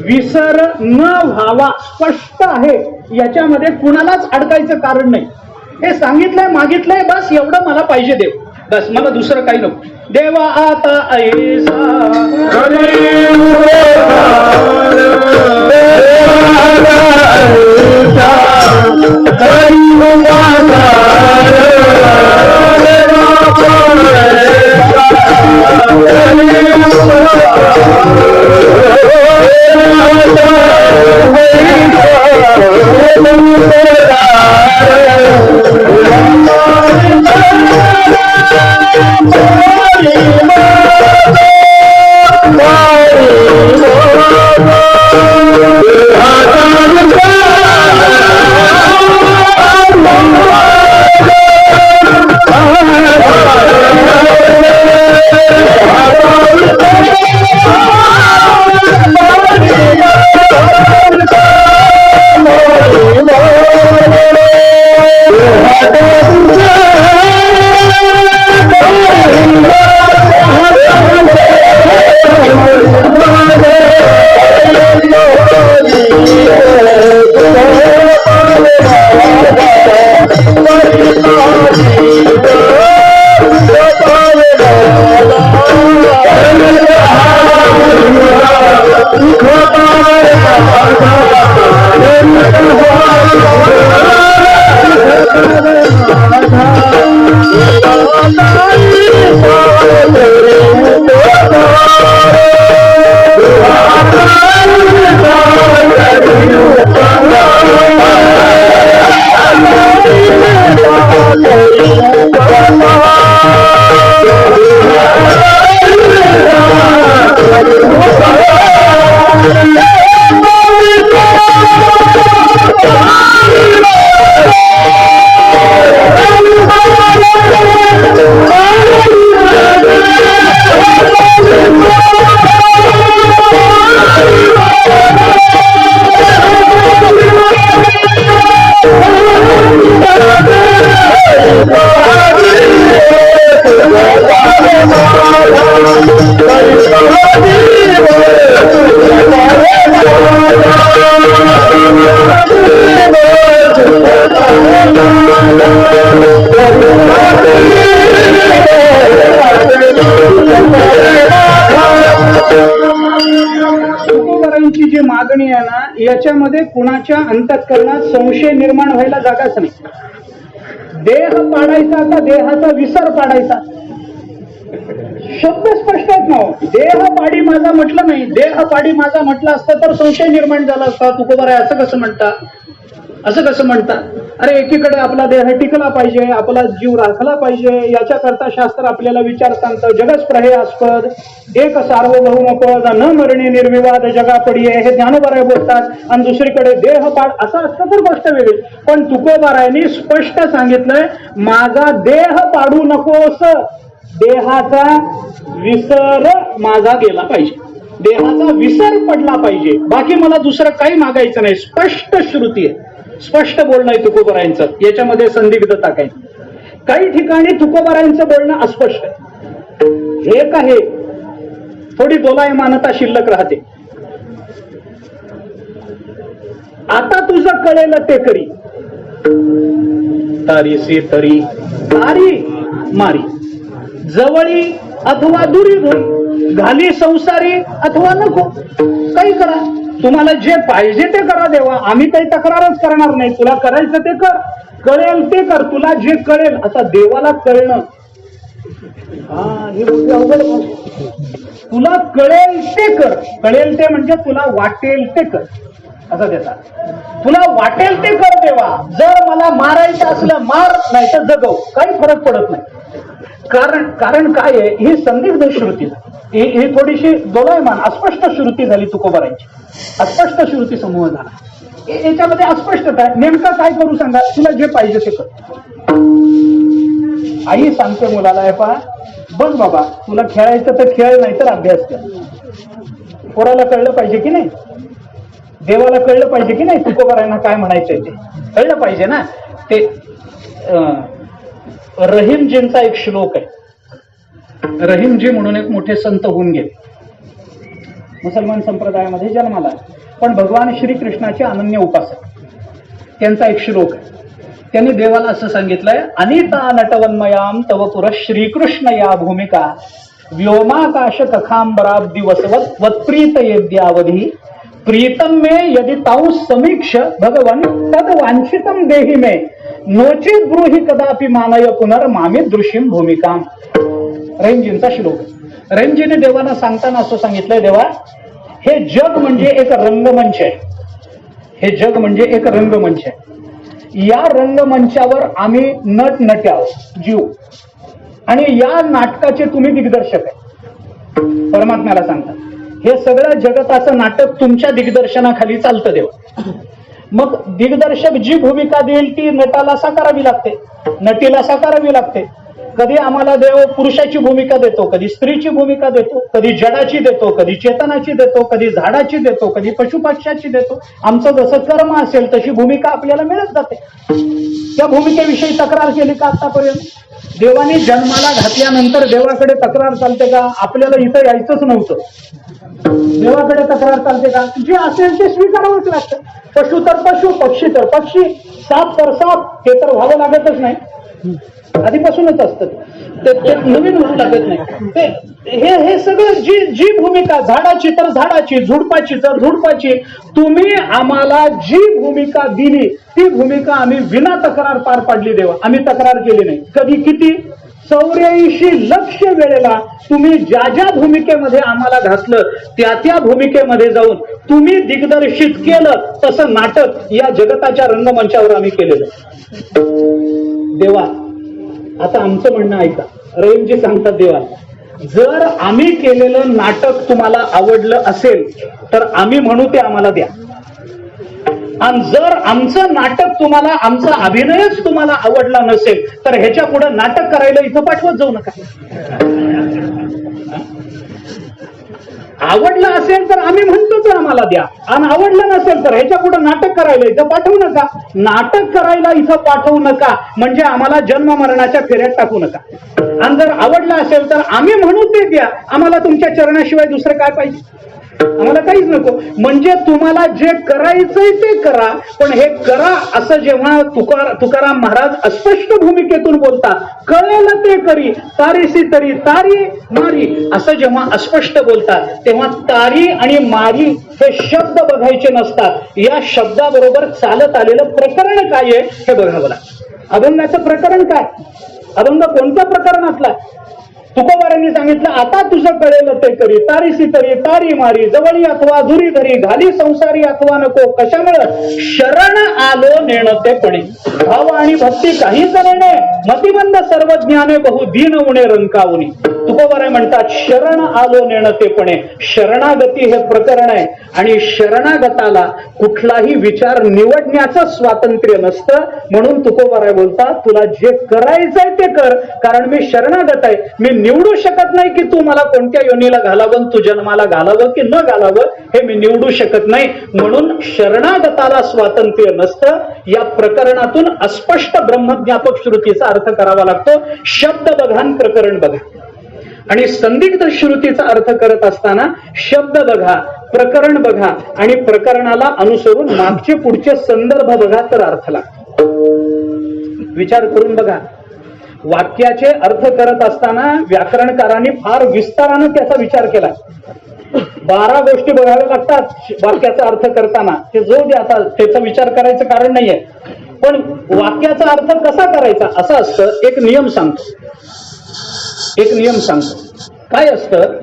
विसर न व्हावा, स्पष्ट आहे. याच्यामध्ये कुणालाच अडकायचं कारण नाही. हे सांगितलंय, मागितलंय, बस एवढं मला पाहिजे देव, बस मला दुसरं काही नको. देवा आता ऐसा तुकोबारांची जी मागणी आहे ना, याच्यामध्ये कुणाच्या अंतःकरणात संशय निर्माण व्हायला जागाच नाही. देह पाडायचा का देहाचा विसर पाडायचा, शब्द स्पष्ट आहेत ना. देह पाडी माझा म्हटलं नाही, देह पाडी माझा म्हटलं असतं तर संशय निर्माण झाला असता. तुकोबाराय असं कसं म्हणता, असं कसं म्हणता? अरे एकीकडे आपला देह टिकला पाहिजे, आपला जीव राखला पाहिजे, याच्याकरता शास्त्र आपल्याला विचार सांगतं. जगच प्रहेयास्पद एक सार्वभौमपद न मरणी निर्विवाद जगा पडिये, हे ज्ञानोबाराय बोलतात. आणि दुसरीकडे देहपाड असं असतं तर गोष्ट वेगळी. पण तुकोबारायांनी स्पष्ट सांगितलंय, माझा देह पाडू नकोस, देहाचा विसर माझा गेला पाहिजे, देहाचा विसर पडला पाहिजे. बाकी मला दुसरं काही मागायचं नाही. स्पष्ट श्रुती आहे, स्पष्ट बोलणं आहे तुकोबारायांचं, याच्यामध्ये संदिग्धता काही. काही ठिकाणी तुकोबारायांचं बोलणं अस्पष्ट आहे. हे काय, थोडी दोलायमानता शिल्लक राहते. आता तुझं कळेल ते करी, तारी से तरी तारी मारी, जवळी अथवा दुरी धोरी, घाली संसारी अथवा नको, काही करा. तुम्हाला जे पाहिजे ते करा देवा, आम्ही काही तक्रारच करणार नाही. तुला करायचं ते कर, कळेल ते कर, तुला जे कळेल. आता देवाला कळणं हे अवघड. तुला कळेल ते कर, कळेल ते म्हणजे तुला वाटेल ते कर असं देतात. तुला वाटेल ते कर देवा, जर मला मारायचं असलं मार, नाही तर जगव, काही फरक पडत नाही. कारण काय आहे, ही संदिग्ध श्रुती, ही थोडीशी दोलायमान अस्पष्ट श्रुती झाली तुकोबारांची. अस्पष्ट श्रुती समूह झाला, याच्यामध्ये अस्पष्टता आहे. नेमकं काय करू सांगा, तुला जे पाहिजे ते कर. आई सांगते मुलाला, हे पहा बघ बाबा, तुला खेळायचं तर खेळ, नाही तर अभ्यास कर. पोराला कळलं पाहिजे की नाही, देवाला कळलं पाहिजे की नाही, तुकोबारांना काय म्हणायचंय ते कळलं पाहिजे ना. ते रहीमजींचा एक श्लोक आहे. रहीमजी म्हणून एक मोठे संत होऊन गेले, मुसलमान संप्रदायामध्ये जन्माला, पण भगवान श्रीकृष्णाचे अनन्य उपासक. त्यांचा एक श्लोक आहे. त्यांनी देवाला असं सांगितलंय, अनिता नटवन्मयाम तव पुर श्रीकृष्ण या भूमिका व्योमाकाश कखांबराब्दी वसवत वत्प्रीत येद्यावधी प्रीतम मे यदि ताऊ समीक्ष भगवन तद वांछितम देहि मे नोचित ब्रूहि कदापि मानय पुनर्मामित दृश्यम भूमिकाम. रहीमजींचा श्लोक. रहीमजीने देवाला सांगताना असं सांगितलंय, देवा हे जग म्हणजे एक रंगमंच आहे, हे जग म्हणजे एक रंगमंच आहे. या रंगमंचावर आम्ही नट नट्या जीव, आणि या नाटकाचे तुम्ही दिग्दर्शक आहे. परमात्म्याला सांगता, हे सगळं जगताचं नाटक तुमच्या दिग्दर्शनाखाली चालतं देवा. मग दिग्दर्शक जी भूमिका देईल ती नटाला साकारावी लागते, नटीला साकारावी लागते. कधी आम्हाला देव पुरुषाची भूमिका देतो, कधी स्त्रीची भूमिका देतो, कधी जडाची देतो, कधी चेतनाची देतो, कधी झाडाची देतो, कधी पशुपक्ष्याची देतो. आमचं जसं कर्म असेल तशी भूमिका आपल्याला मिळत जाते. त्या भूमिकेविषयी तक्रार केली का आतापर्यंत? देवाने जन्माला घातल्यानंतर देवाकडे तक्रार चालते का? आपल्याला इथं यायचंच नव्हतं, देवाकडे तक्रार चालते का? जे असेल ते स्वीकारावंच लागतं. पशु तर पशु, पक्षी तर पक्षी, साप तर साप, हे तर व्हावं लागतच नाही, आधीपासूनच असतं ते नवीन होऊ लागत नाही. हे सगळं जी भूमिका, झाडाची तर झाडाची, झुडपाची तर झुडपाची, तुम्ही आम्हाला जी भूमिका दिली ती भूमिका आम्ही विना तक्रार पार पाडली देवा. आम्ही तक्रार केली नाही कधी. किती 84 लक्ष वेळेला तुम्ही ज्या भूमिकेमध्ये आम्हाला घातलं त्या भूमिकेमध्ये जाऊन तुम्ही दिग्दर्शित केलं तसं नाटक या जगताच्या रंगमंचावर आम्ही केलेलं देवा. आता आमचं म्हणणं ऐका. रहीमजी सांगतात देवा, जर आम्ही केलेलं नाटक तुम्हाला आवडलं असेल तर आम्ही म्हणू ते आम्हाला द्या, आणि जर आमचं नाटक तुम्हाला, आमचा अभिनयच तुम्हाला आवडला नसेल तर ह्याच्या पुढे नाटक करायला इथं पाठवत जाऊ नका. आवडलं असेल तर आम्ही म्हणतो तर आम्हाला द्या, आणि आवडलं नसेल तर ह्याच्या पुढे नाटक करायला इथं पाठवू नका. नाटक करायला इथं पाठवू नका म्हणजे आम्हाला जन्म मरणाच्या फेऱ्यात टाकू नका. आणि जर आवडलं असेल तर आम्ही म्हणू ते द्या, आम्हाला तुमच्या चरणाशिवाय दुसरं काय पाहिजे, आम्हाला काहीच नको. म्हणजे तुम्हाला जे करायचंय ते करा, पण हे करा असं जेव्हा तुकाराम महाराज अस्पष्ट भूमिकेतून बोलतात, कळेल ते करी तारीसी तरी तारी मारी असं जेव्हा अस्पष्ट बोलतात, तेव्हा तारी आणि मारी हे शब्द बघायचे नसतात. या शब्दाबरोबर चालत आलेलं प्रकरण काय आहे हे बघावं लागतं. अभंगाचं प्रकरण काय, अभंग कोणत्या प्रकरणातला? तुकोबारांनी सांगितलं, आता तुझं कळेल ते करी तारीसी तरी तारी मारी, जवळी अथवा दुरी धरी, घाली संसारी अथवा नको, कशामुळं शरण आलो नेणते पडी, भाव आणि भक्ती काहीच नेणे, मतिमंद सर्व ज्ञाने बहु दीन उणे रंकावनी. तुकोबाराय म्हणतात शरण आलो नेणतेपणे. शरणागती हे प्रकरण आहे, आणि शरणागताला कुठलाही विचार निवडण्याचं स्वातंत्र्य नसतं. म्हणून तुकोबाराय बोलतात, तुला जे करायचंय ते कर, कारण मी शरणागत आहे. मी निवडू शकत नाही की तू मला कोणत्या योनीला घालावं, तू जन्माला घालावं की न घालावं, हे मी निवडू शकत नाही. म्हणून शरणागताला स्वातंत्र्य नसतं. या प्रकरणातून अस्पष्ट ब्रह्मज्ञापक श्रुतीचा अर्थ करावा लागतो. शब्द बघा, प्रकरण बघा. आणि संदिग्ध श्रुतीचा अर्थ करत असताना शब्द बघा, प्रकरण बघा, आणि प्रकरणाला अनुसरून मागचे पुढचे संदर्भ बघा तर अर्थ लागतो. विचार करून बघा. वाक्याचे अर्थ करत असताना व्याकरणकारांनी फार विस्तारानं त्याचा विचार केला. 12 गोष्टी बघाव्या लागतात वाक्याचा अर्थ करताना. ते जो दे, आता त्याचा विचार करायचं कारण नाहीये, पण वाक्याचा अर्थ कसा करायचा असं असतं. एक नियम सांगतो. काय असतं,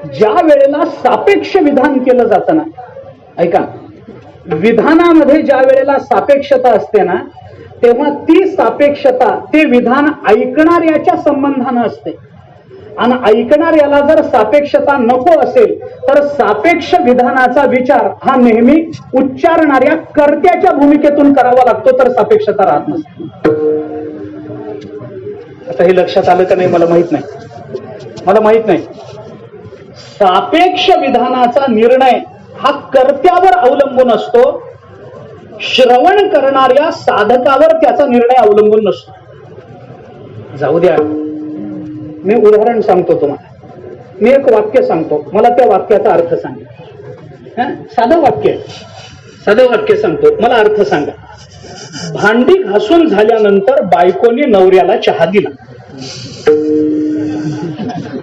ज्या वेळेला सापेक्ष विधान केलं जातं ना, ऐका, विधानामध्ये ज्या वेळेला सापेक्षता असते ना, तेव्हा ती सापेक्षता ते विधान ऐकणाऱ्याच्या संबंधानं असते. आणि ऐकणाऱ्याला जर सापेक्षता नको असेल तर सापेक्ष विधानाचा विचार हा नेहमी उच्चारणाऱ्या कर्त्याच्या भूमिकेतून करावा लागतो, तर सापेक्षता राहत नसते. आता हे लक्षात आलं का नाही मला माहित नाही. सापेक्ष विधानाचा निर्णय हा कर्त्यावर अवलंबून असतो, श्रवण करणाऱ्या साधकावर त्याचा निर्णय अवलंबून नसतो. जाऊ द्या, मी उदाहरण सांगतो तुम्हाला. मी एक वाक्य सांगतो, मला त्या वाक्याचा अर्थ सांगा. साधं वाक्य सांगतो, मला अर्थ सांगा. भांडी घासून झाल्यानंतर बायकोनी नवऱ्याला चहा दिला.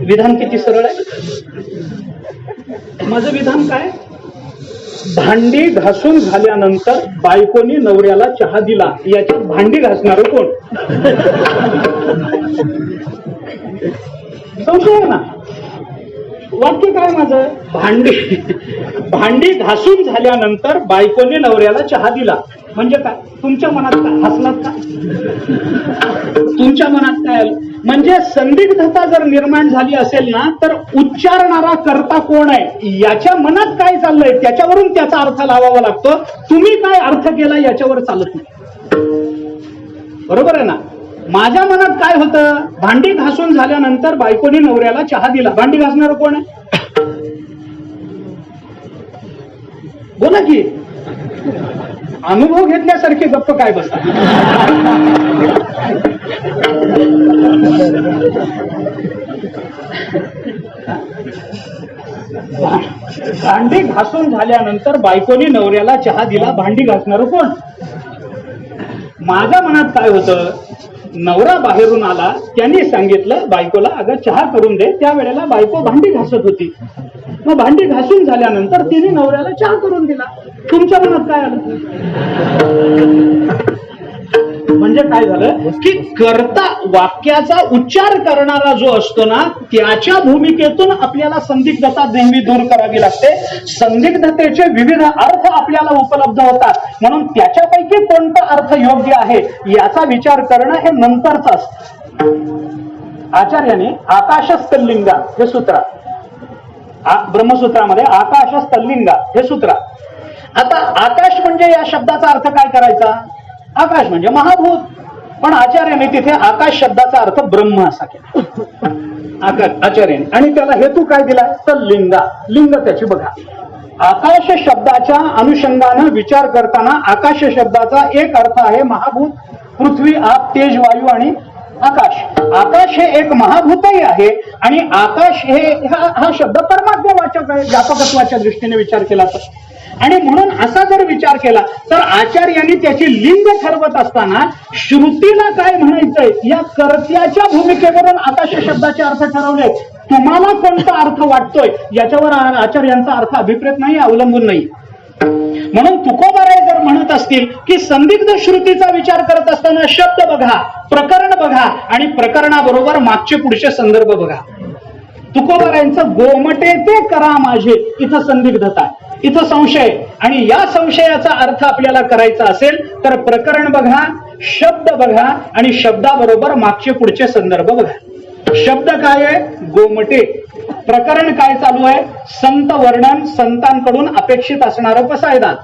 विधान किती सरळ आहे. माझं विधान काय, भांडी घासून झाल्यानंतर बायकोनी नवऱ्याला चहा दिला. याच्यात भांडी घासणार कोण? संशय ना. वाक्य काय माझं, भांडी घासून झाल्यानंतर बायकोनी नवऱ्याला चहा दिला. म्हणजे काय, तुमच्या मनात काय हसलात का? तुमच्या मनात काय आलं? म्हणजे संदिग्धता जर निर्माण झाली असेल ना, तर उच्चारणारा कर्ता कोण आहे याच्या मनात काय चाललंय त्याच्यावरून त्याचा अर्थ लावावा लागतो. तुम्ही काय अर्थ केला याच्यावर चालत नाही. बरोबर आहे ना. माझ्या मनात काय होतं, भांडी घासून झाल्यानंतर बायकोनी नवऱ्याला चहा दिला. भांडी घासणार कोण आहे? बोला की. अनुभव घेतल्यासारखे गप्प काय बसतात. भांडी घासून झाल्यानंतर बायकोनी नवऱ्याला चहा दिला. भांडी घासणार कोण? माझ्या मनात काय होतं, नवरा बाहेरून आला, त्यांनी सांगितलं बायकोला, अगं चहा करून दे. त्यावेळेला बायको भांडी घासत होती. मग भांडी घासून झाल्यानंतर तिने नवऱ्याला चहा करून दिला. तुमच्या मनात काय आलं? म्हणजे काय झालं की कर्ता, वाक्याचा उच्चार करणारा जो असतो ना, त्याच्या भूमिकेतून आपल्याला संदिग्धता नेहमी दूर करावी लागते. संदिग्धतेचे विविध अर्थ आपल्याला उपलब्ध होतात. म्हणून त्याच्यापैकी कोणता अर्थ योग्य आहे याचा विचार करणं हे नंतरच असतं. आचार्याने आकाशस्थलिंगा हे सूत्र ब्रह्मसूत्रामध्ये आकाशस्थलिंगा हे सूत्र. आता आकाश म्हणजे या शब्दाचा अर्थ काय करायचा? आकाश म्हणजे महाभूत, पण आचार्याने तिथे आकाश शब्दाचा अर्थ ब्रह्म असा केला आचार्याने. आणि त्याला हेतू काय दिला? तर लिंगा, लिंग त्याची बघा. आकाश शब्दाच्या अनुषंगानं विचार करताना आकाश शब्दाचा एक अर्थ आहे महाभूत, पृथ्वी, आप, तेज, वायू आणि आकाश. आकाश हे एक महाभूतही आहे आणि आकाश हे हा शब्द परमात्मवाचक आहे व्यापकत्वाच्या दृष्टीने विचार केला तर. आणि म्हणून असा जर विचार केला तर आचार्यांनी त्याची लिंग ठरवत असताना श्रुतीला काय म्हणायचंय या कर्त्याच्या भूमिकेवरून आकाश शब्दाचे अर्थ ठरवले. तुम्हाला कोणता अर्थ वाटतोय याच्यावर आचार्यांचा अर्थ अभिप्रेत नाही, अवलंबून नाही. म्हणून तुकोबाराय जर म्हणत असतील की संदिग्ध श्रुतीचा विचार करत असताना शब्द बघा, प्रकरण बघा आणि प्रकरणाबरोबर मागचे पुढचे संदर्भ बघा. तुकोबारायांचं गोमटे ते करा माझे, इथं संदिग्धता, इथं संशय, आणि या संशयाचा अर्थ आपल्याला करायचा असेल तर प्रकरण बघा, शब्द बघा आणि शब्दाबरोबर मागचे पुढचे संदर्भ बघा. शब्द काय आहे? गोमटे. प्रकरण काय चालू आहे? संत वर्णन, संतांकडून अपेक्षित असणारं पसायदान.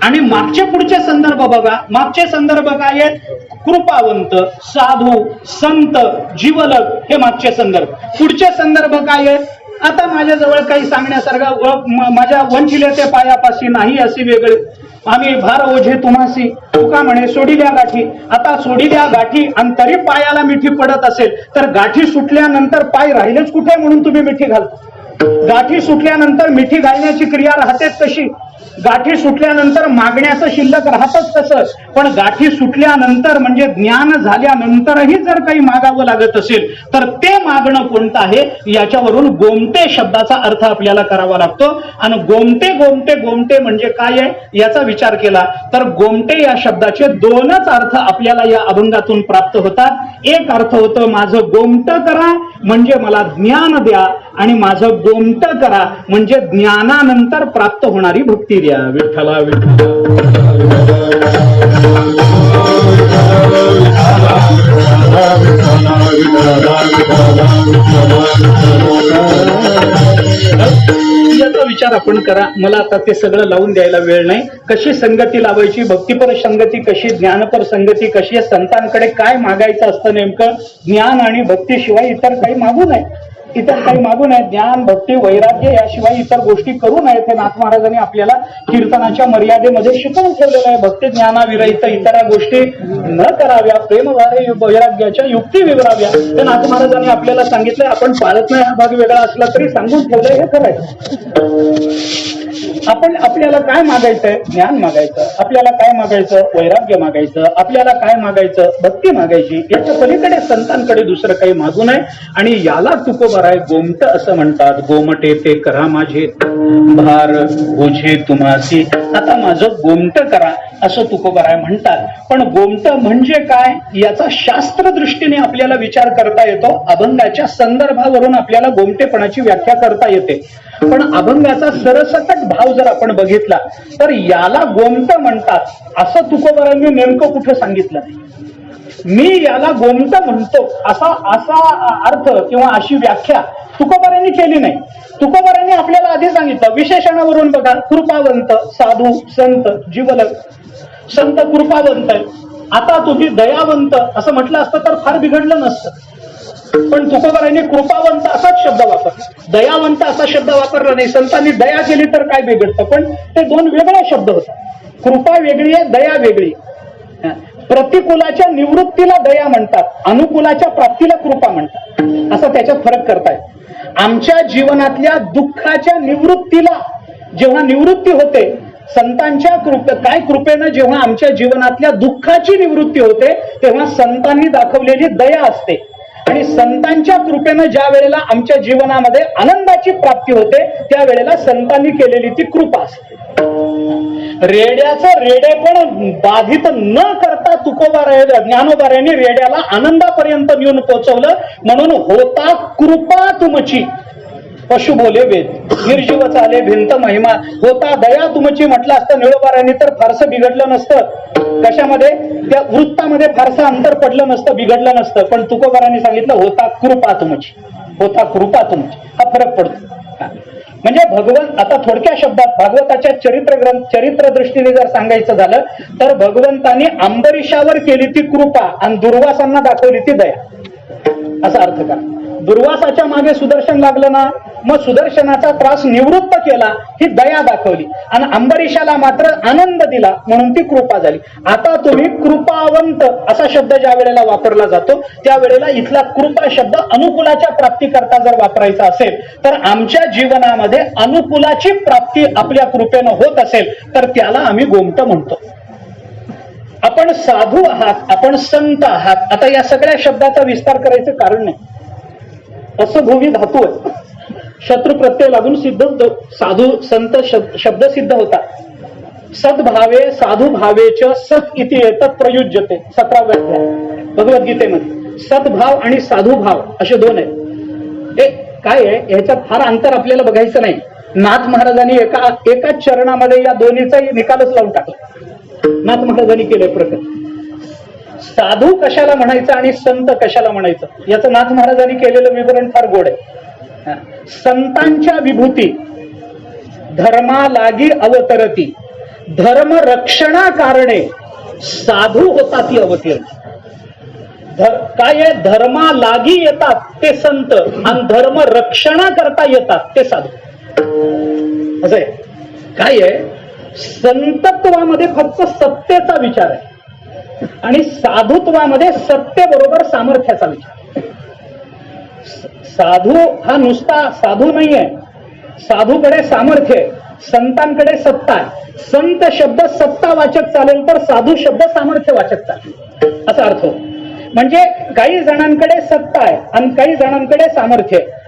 आणि मागचे पुढचे संदर्भ बघा. मागचे संदर्भ काय आहेत? कृपावंत, साधू, संत, जीवलग हे मागचे संदर्भ. पुढचे संदर्भ काय आहेत? आता माझ्याजवळ काही सांगण्यासारखं माझ्या वंचिले ते पायापाशी नाही असे वेगळे, आम्ही भार ओझे तुम्हासी, तुका म्हणे सोडिल्या गाठी. आता सोडिल्या गाठी आणि तरी पायाला मिठी पडत असेल तर गाठी सुटल्यानंतर पाय राहिलेच कुठे म्हणून तुम्ही मिठी घालता? गाठी सुटल्यानंतर मिठी घालण्याची क्रिया राहतेच कशी? गाठी सुटल्यानंतर मागण्याचं शिल्लक राहतच कसं? पण गाठी सुटल्यानंतर म्हणजे ज्ञान झाल्यानंतरही जर काही मागावं लागत असेल तर ते मागणं कोणतं आहे याच्यावरून गोमटे शब्दाचा अर्थ आपल्याला करावा लागतो. आणि गोमटे गोमटे गोमटे म्हणजे काय आहे याचा विचार केला तर गोमटे या शब्दाचे दोनच अर्थ आपल्याला या अभंगातून प्राप्त होतात. एक अर्थ होतं माझं गोमट करा म्हणजे मला ज्ञान द्या, आणि माझं गोमट करा म्हणजे ज्ञानानंतर प्राप्त होणारी भक्ती द्या. विठ्ठला विठ्ठला याचा विचार आपण करा. मला आता ते सगळं लावून द्यायला वेळ नाही. कशी संगती लावायची, भक्तीपर संगती कशी, ज्ञानपर संगती कशी, संतांकडे काय मागायचं असतं नेमकं? ज्ञान आणि भक्तीशिवाय इतर काही मागू नये, इतर काही मागू नये. ज्ञान, भक्ती, वैराग्य याशिवाय इतर गोष्टी करू नयेत हे नाथ महाराजांनी आपल्याला कीर्तनाच्या मर्यादेमध्ये शिकवून ठेवलेलं आहे. भक्ती ज्ञानाविरहित इतर गोष्टी न कराव्या, प्रेमभारे वैराग्याच्या युक्ती विवराव्या हे नाथ महाराजांनी आपल्याला सांगितलंय. आपण पाळत नाही हा भाग वेगळा असला तरी सांगून ठेवलंय, हे करायचं. आपल्याला काय मागायचंय? ज्ञान मागायचं. आपल्याला काय मागायचं? वैराग्य मागायचं. आपल्याला काय मागायचं? भक्ती मागायची. याच्या पलीकडे संतांकडे दुसरं काही मागू नये. आणि याला तुकोबाराय गोमट असं म्हणतात. गोमटे ते करा माझे, भार ओझे तुम्हासी. आता माझं गोमट करा असं तुकोबाराय म्हणतात. पण गोमट म्हणजे काय याचा शास्त्र दृष्टीने आपल्याला विचार करता येतो. अभंगाच्या संदर्भावरून आपल्याला गोमटेपणाची व्याख्या करता येते. पण अभंगाचा सरसकट भाव जर आपण बघितला तर याला गोमट म्हणतात असं तुकोबारायांनी नेमकं कुठं सांगितलं नाही. मी याला गोमट म्हणतो असा अर्थ किंवा अशी व्याख्या तुकोबारायांनी केली नाही. तुकोबारायांनी आपल्याला आधी सांगितलं विशेषणावरून बघा. कृपावंत, साधू, संत, जीवलग. संत कृपावंत आहे. आता तुम्ही दयावंत असं म्हटलं असतं तर फार बिघडलं नसतं. पण तुकोबारायांनी कृपावंत असाच शब्द वापरला, दयावंत असा शब्द वापरला नाही. संतांनी दया केली तर काय बिघडतं? पण ते दोन वेगळे शब्द होतात. कृपा वेगळी आहे, दया वेगळी. प्रतिकूलाच्या निवृत्तीला दया म्हणतात, अनुकूलाच्या प्राप्तीला कृपा म्हणतात. असा त्याच्यात फरक करतायत. आमच्या जीवनातल्या दुःखाच्या निवृत्तीला जेव्हा निवृत्ती होते, संतांच्या काय कृपेनं जेव्हा आमच्या जीवनातल्या दुःखाची निवृत्ती होते तेव्हा संतांनी दाखवलेली दया असते. आणि संतांच्या कृपेनं ज्या वेळेला आमच्या जीवनामध्ये आनंदाची प्राप्ती होते त्यावेळेला संतांनी केलेली ती कृपा असते. रेड्याचं रेडेपण बाधित न करता ज्ञानोबारायांनी रेड्याला आनंदापर्यंत नेऊन पोहोचवलं. म्हणून होता कृपा तुमची. पशु बोले वेद, निर्जीव चाले भिंत महिमा, होता दया तुमची म्हटलं असतं निळोबारांनी तर फारसं बिघडलं नसतं. कशामध्ये? त्या वृत्तामध्ये फारसं अंतर पडलं नसतं, बिघडलं नसतं. पण तुकोबारांनी सांगितलं होता कृपा तुमची, होता कृपा तुमची. हा फरक पडतो. म्हणजे भगवंत, आता थोडक्या शब्दात भागवताच्या चरित्र दृष्टीने जर सांगायचं झालं तर भगवंतानी अंबरीशावर केली ती कृपा आणि दुर्वासांना दाखवली ती दया, असा अर्थ करा. दुर्वासाच्या मागे सुदर्शन लागलं ना, मग सुदर्शनाचा त्रास निवृत्त केला, ही दया दाखवली. आणि अंबरीशाला मात्र आनंद दिला, म्हणून ती कृपा झाली. आता तुम्ही कृपावंत असा शब्द ज्या वेळेला वापरला जातो त्यावेळेला इथला कृपा शब्द अनुकूलाच्या प्राप्तीकरता जर वापरायचा असेल तर आमच्या जीवनामध्ये अनुकूलाची प्राप्ती आपल्या कृपेनं होत असेल तर त्याला आम्ही गोमट म्हणतो. आपण साधू आहात, आपण संत आहात. आता या सगळ्या शब्दाचा विस्तार करायचं कारण नाही. असं भूमी धातू आहे, शत्रू प्रत्यय लागून सिद्ध साधू संत शब्द सिद्ध होतात. सद्भावे साधू भावेच सत इति एतत् प्रयुज्यते, 17व्या अध्याय भगवद्गीतेमध्ये. सद्भाव आणि साधू भाव असे दोन आहेत. हे काय आहे, ह्याच्यात फार अंतर आपल्याला बघायचं नाही. नाथ महाराजांनी एकाच चरणामध्ये या दोन्हीचाही निकालच लावून टाकला. नाथ महाराजांनी केलंय प्रकट. साधू कशाला म्हणायचं आणि संत कशाला म्हणायचं याचं नाथ महाराजांनी केलेलं विवरण फार गोड आहे. संतांच्या विभूती धर्मा लागी अवतरती, धर्म रक्षणा कारणे साधू होता ती अवतीर्ण. काय आहे, धर्मा लागी येतात ते संत आणि धर्म रक्षणा करता येतात ते साधू. असं आहे. काय आहे, संतत्वामध्ये फक्त सत्तेचा विचार आहे आणि साधुत्वामध्ये सत्तेबरोबर सामर्थ्याचा विचार. साधू हा नुसता साधू नाहीये, साधूकडे सामर्थ्य आहे, संतांकडे सत्ता आहे. संत शब्द सत्तावाचक चालेल तर साधू शब्द सामर्थ्यवाचक चालेल, असा अर्थ. म्हणजे काही जणांकडे सत्ता आहे आणि काही जणांकडे सामर्थ्य आहे.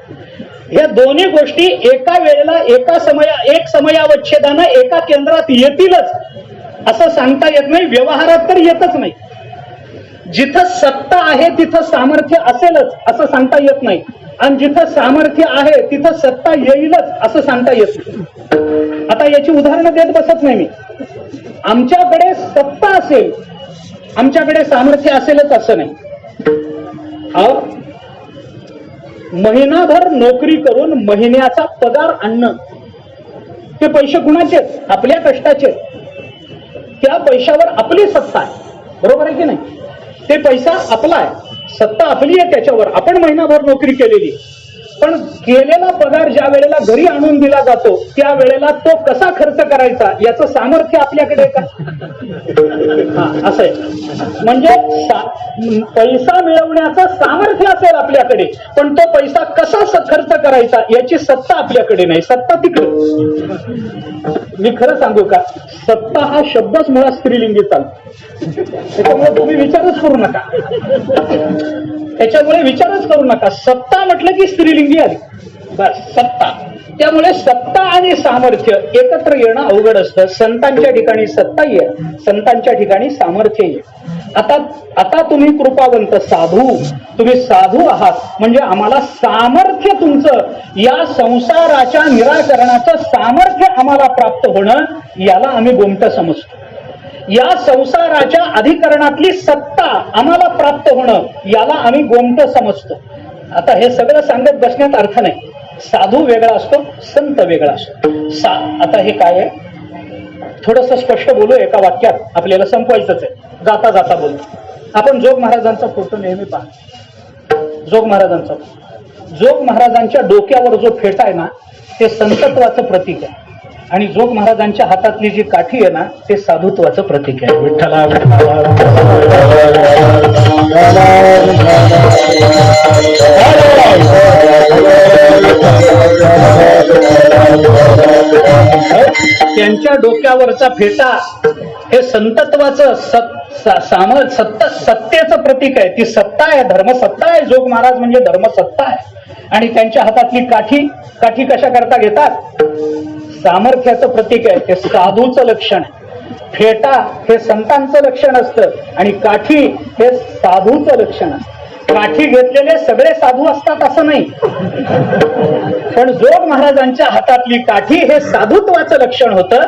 या दोन्ही गोष्टी एका वेळेला एक समयावच्छेदानं एका केंद्रात येतीलच असं सांगता येत नाही. व्यवहारात तर येतच नाही. जिथं सत्ता आहे तिथं सामर्थ्य असेलच असं सांगता येत नाही, आणि जिथं सामर्थ्य आहे तिथं सत्ता येईलच असं सांगता येत नाही. आता याची उदाहरणं देत बसत नाही मी. आमच्याकडे सत्ता असेल, आमच्याकडे सामर्थ्य असेलच असं नाही. महिनाभर नोकरी करून महिन्याचा पगार आणणं, ते पैसे कुणाचे? आपल्या कष्टाचे. त्या पैशावर आपली सत्ता आहे, बरोबर आहे की नाही? ते पैसा आपला आहे, सत्ता आपली आहे त्याच्यावर. आपण महिनाभर नोकरी केलेली, पण केलेला पगार ज्या वेळेला घरी आणून दिला जातो त्यावेळेला तो कसा खर्च करायचा याचं सामर्थ्य आपल्याकडे का? असं आहे. म्हणजे पैसा मिळवण्याचं सामर्थ्य असेल आपल्याकडे, पण तो पैसा कसा खर्च करायचा याची सत्ता आपल्याकडे नाही. सत्ता तिकडे. मी खरं सांगू का, सत्ता हा शब्दच मुळात स्त्रीलिंगी चालतो. त्याच्यामुळे तुम्ही विचारच करू नका, त्याच्यामुळे विचारच करू नका. सत्ता म्हटलं की स्त्रीलिंगी आली, बस सत्ता. त्यामुळे सत्ता आणि सामर्थ्य एकत्र येणं अवघड असतं. संतांच्या ठिकाणी सत्ता आहे, संतांच्या ठिकाणी सामर्थ्य आहे. आता तुम्ही कृपावंत साधू, तुम्ही साधू आहात म्हणजे आम्हाला सामर्थ्य, तुमचं या संसाराच्या निराकरणाचं सामर्थ्य आम्हाला प्राप्त होणं याला आम्ही गोमट समजतो. या संसाराच्या अधिकरणातली सत्ता आम्हाला प्राप्त होणं याला आम्ही गोमट समजतो. आता हे सगळं सांगत बसण्यात अर्थ नाही. साधू वेगळा असतो, संत वेगळा असतो. आता हे काय आहे, थोडस स्पष्ट बोलू. एका वाक्यात आपल्याला संपवायचंच आहे, जाता जाता बोलू. आपण जोग महाराजांचा फोटो नेहमी पहा. जोग महाराजांच्या डोक्यावर जो फेटा आहे ना ते संतत्वाचं प्रतीक आहे, आणि जोग महाराजांच्या हातातली जी काठी आहे ना ते साधुत्वाचं प्रतीक आहे. विठ्ठला त्यांच्या डोक्यावरचा फेटा हे संतत्वाचं सत्तेचं प्रतीक आहे. ती सत्ता आहे, धर्मसत्ता आहे. जोग महाराज म्हणजे धर्मसत्ता आहे. आणि त्यांच्या हातातली काठी कशा करता घेतात? सामर्थ्याचं प्रतीक आहे, ते साधूचं लक्षण आहे. फेटा हे संतांचं लक्षण असतं आणि काठी हे साधूचं लक्षण असतं. काठी घेतलेले सगळे साधू असतात असं नाही, पण जोग महाराजांच्या हातातली काठी हे साधुत्वाचं लक्षण होतं.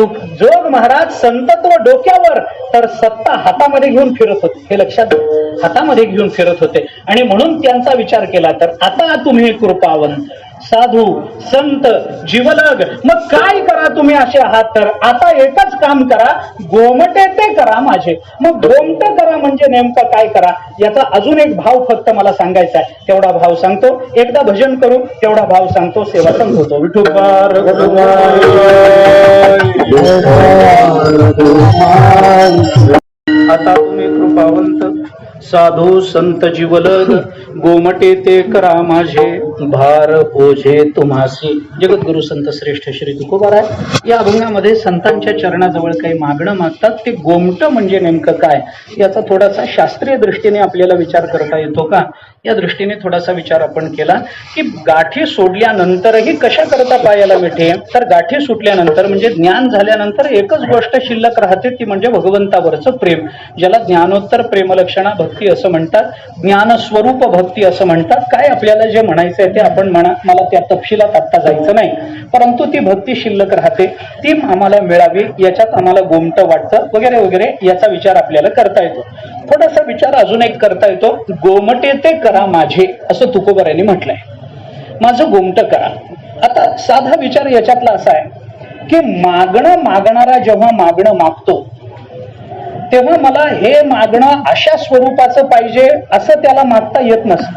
जोग महाराज संतत्व डोक्यावर तर सत्ता हातामध्ये घेऊन फिरत होते, हे लक्षात हातामध्ये घेऊन फिरत होते. आणि म्हणून त्यांचा विचार केला तर आता तुम्ही कृपावंत साधू संत जीवलग, मग काय करा तुम्ही असे आहात तर आता एकच काम करा, गोमटे ते करा माझे. मग गोमट करा म्हणजे नेमकं काय करा याचा अजून एक भाव फक्त मला सांगायचा आहे, तेवढा भाव सांगतो. एकदा भजन करू, तेवढा भाव सांगतो, सेवा संपवतो. विठोबा आता तुम्ही कृपावंत साधू संत जीवलग, गोमटे ते करा माझे, भार ओझे तुम्हासी. जगद्गुरु संत श्रेष्ठ श्री तुकोबाराय या अभंगामध्ये संतांच्या चरणाजवळ काही मागणं मागतात. ते गोमट म्हणजे नेमकं काय याचा थोडासा शास्त्रीय दृष्टीने आपल्याला विचार करता येतो का, या दृष्टीने थोडासा विचार आपण केला की गाठी सोडल्यानंतरही कशा करता पायाला मिठे, तर गाठी सुटल्यानंतर म्हणजे ज्ञान झाल्यानंतर एकच गोष्ट शिल्लक राहते, ती म्हणजे भगवंतावरचं प्रेम, ज्याला ज्ञानोत्तर प्रेमलक्षणा भक्ती असं म्हणतात, ज्ञानस्वरूप भक्ती असं म्हणतात. काय आपल्याला जे म्हणायचं आहे ते आपण म्हणा, मला त्या तपशिलात आत्ता जायचं नाही, परंतु ती भक्ती शिल्लक राहते, ती आम्हाला मिळावी, याच्यात आम्हाला गोमट वाटतं वगैरे वगैरे, याचा विचार आपल्याला करता येतो. थोडासा विचार अजून एक करता येतो, गोमटे ते करा माझे असं तुकोबारांनी म्हटलंय, माझं गोमट करा. आता साधा विचार याच्यातला असा आहे की मागणारा जेव्हा मागणं मागतो तेव्हा मला हे मागणं अशा स्वरूपाचं पाहिजे असं त्याला मागता येत नसतं.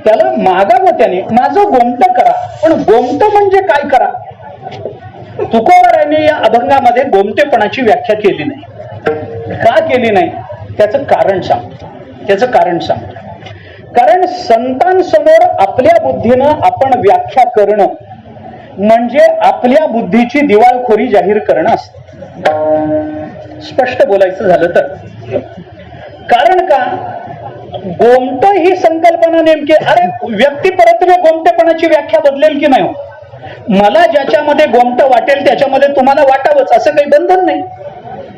त्याला मागावं त्याने, माझं गोमट करा. पण गोमट म्हणजे काय करा, तुकोबारांनी या अभंगामध्ये गोमटेपणाची व्याख्या केली नाही. का केली नाही त्याचं कारण सांगतो. कारण संतांसमोर आपल्या बुद्धीनं आपण व्याख्या करणं म्हणजे आपल्या बुद्धीची दिवाळखोरी जाहीर करणं असतं. स्पष्ट बोलायचं झालं तर, कारण का गोमट ही संकल्पना नेमकी, अरे व्यक्तिपरत्वे गोमटेपणाची व्याख्या बदलेल की नाही, मला ज्याच्यामध्ये गोमट वाटेल त्याच्यामध्ये तुम्हाला वाटावंच असं काही बंधन नाही.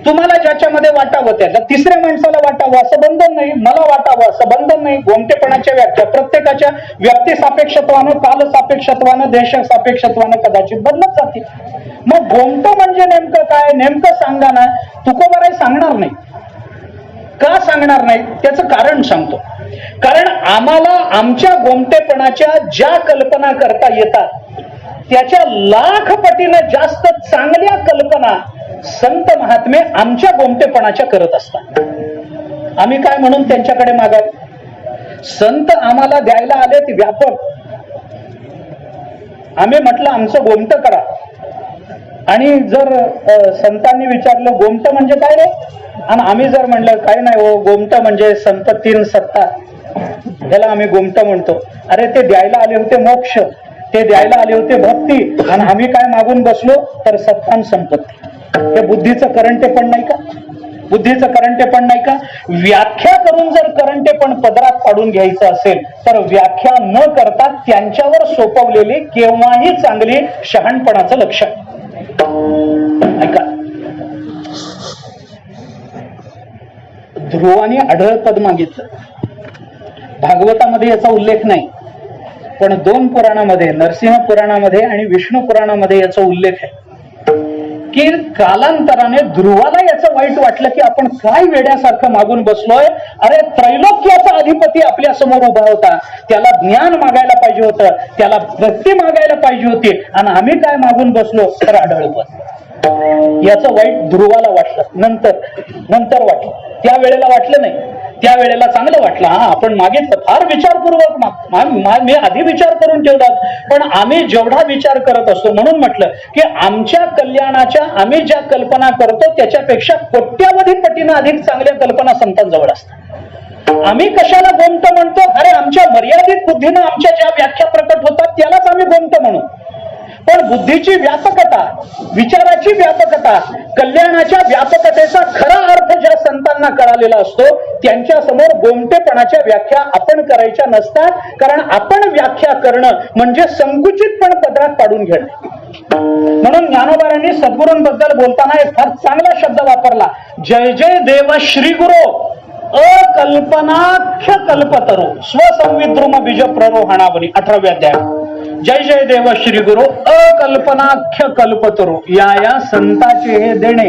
तुम्हाला ज्याच्यामध्ये वाटावं त्याला तिसऱ्या माणसाला वाटावं असं बंधन नाही, मला वाटावं असं बंधन नाही. गोमटेपणाच्या व्याख्या प्रत्येकाच्या व्यक्ती सापेक्षत्वानं, काल सापेक्षत्वानं, देश सापेक्षत्वानं कदाचित बदलत जाते. मग गोमट म्हणजे नेमकं काय, नेमकं सांगा ना. तुकोबाराय सांगणार नाही. का सांगणार नाही त्याचं कारण सांगतो. कारण आम्हाला आमच्या गोमटेपणाच्या ज्या कल्पना करता येतात त्याच्या लाख पटीनं जास्त चांगल्या कल्पना संत महात्मे आमच्या गोमटेपणाच्या करत असतात. आम्ही काय म्हणून त्यांच्याकडे मागाव, संत आम्हाला द्यायला आले ते व्यापक, आम्ही म्हटलं आमचं गोमट करा. आणि जर संतांनी विचारलं गोमट म्हणजे काय रे, आणि आम्ही जर म्हणलं काय नाही हो, गोमट म्हणजे संपत्ती सत्ता, त्याला आम्ही गोमट म्हणतो. अरे ते द्यायला आले होते मोक्ष, ते द्यायला आले होते भक्ती, आणि आम्ही काय मागून बसलो तर सत्ता आणि संपत्ती. हे बुद्धीचं करंटेपण नाही का, बुद्धीचं करंटेपण नाही का. व्याख्या करून जर करंटेपण पदरात पाडून घ्यायचं असेल तर व्याख्या न करता त्यांच्यावर सोपवलेली केव्हाही चांगली शहाणपणाचं लक्षण. ऐका, ध्रुवाने आढळ पद मागितलं, भागवतामध्ये याचा उल्लेख नाही, पण 2 पुराणामध्ये, नरसिंह पुराणामध्ये आणि विष्णू पुराणामध्ये याचा उल्लेख आहे की कालांतराने ध्रुवाला याचं वाईट वाटलं की आपण काय वेड्यासारखं मागून बसलोय. अरे त्रैलोक्याचा अधिपती आपल्या समोर उभा होता, त्याला ज्ञान मागायला पाहिजे होतं, त्याला भक्ती मागायला पाहिजे होती, आणि आम्ही काय मागून बसलो तर आढळपण. याचं वाईट ध्रुवाला वाटलं, नंतर वाटलं, त्यावेळेला वाटलं नाही, त्यावेळेला चांगलं वाटलं. हा आपण मागितलं, फार विचारपूर्वक मी आधी विचार करून ठेवला, पण आम्ही जेवढा विचार करत असतो, म्हणून म्हटलं की आमच्या कल्याणाच्या आम्ही ज्या कल्पना करतो त्याच्यापेक्षा कोट्यावधी पटीनं अधिक चांगल्या कल्पना संतांजवळ असतात. आम्ही कशाला गोमट म्हणतो, अरे आमच्या मर्यादित बुद्धीनं आमच्या ज्या व्याख्या प्रकट होतात त्यालाच आम्ही गोमट म्हणू. पण बुद्धीची व्यापकता, विचाराची व्यापकता, कल्याणाच्या व्यापकतेचा खरा अर्थ ज्या संतांना कळालेला असतो त्यांच्या समोर गोमटेपणाच्या व्याख्या आपण करायच्या नसतात. कारण आपण व्याख्या करणं म्हणजे संकुचितपण पदरात पाडून घेणं. म्हणून ज्ञानोबारांनी सद्गुरूंबद्दल बोलताना एक फार चांगला शब्द वापरला, जय जय देव श्री गुरु. अकल्पनाख्य कल्पतरू स्वसंविद्रुम बीज प्ररोहणावनी 18व्या अध्याय. जय जय देव श्री गुरु. अकल्पनाख्य कल्पतरू या संताचे हे देणे,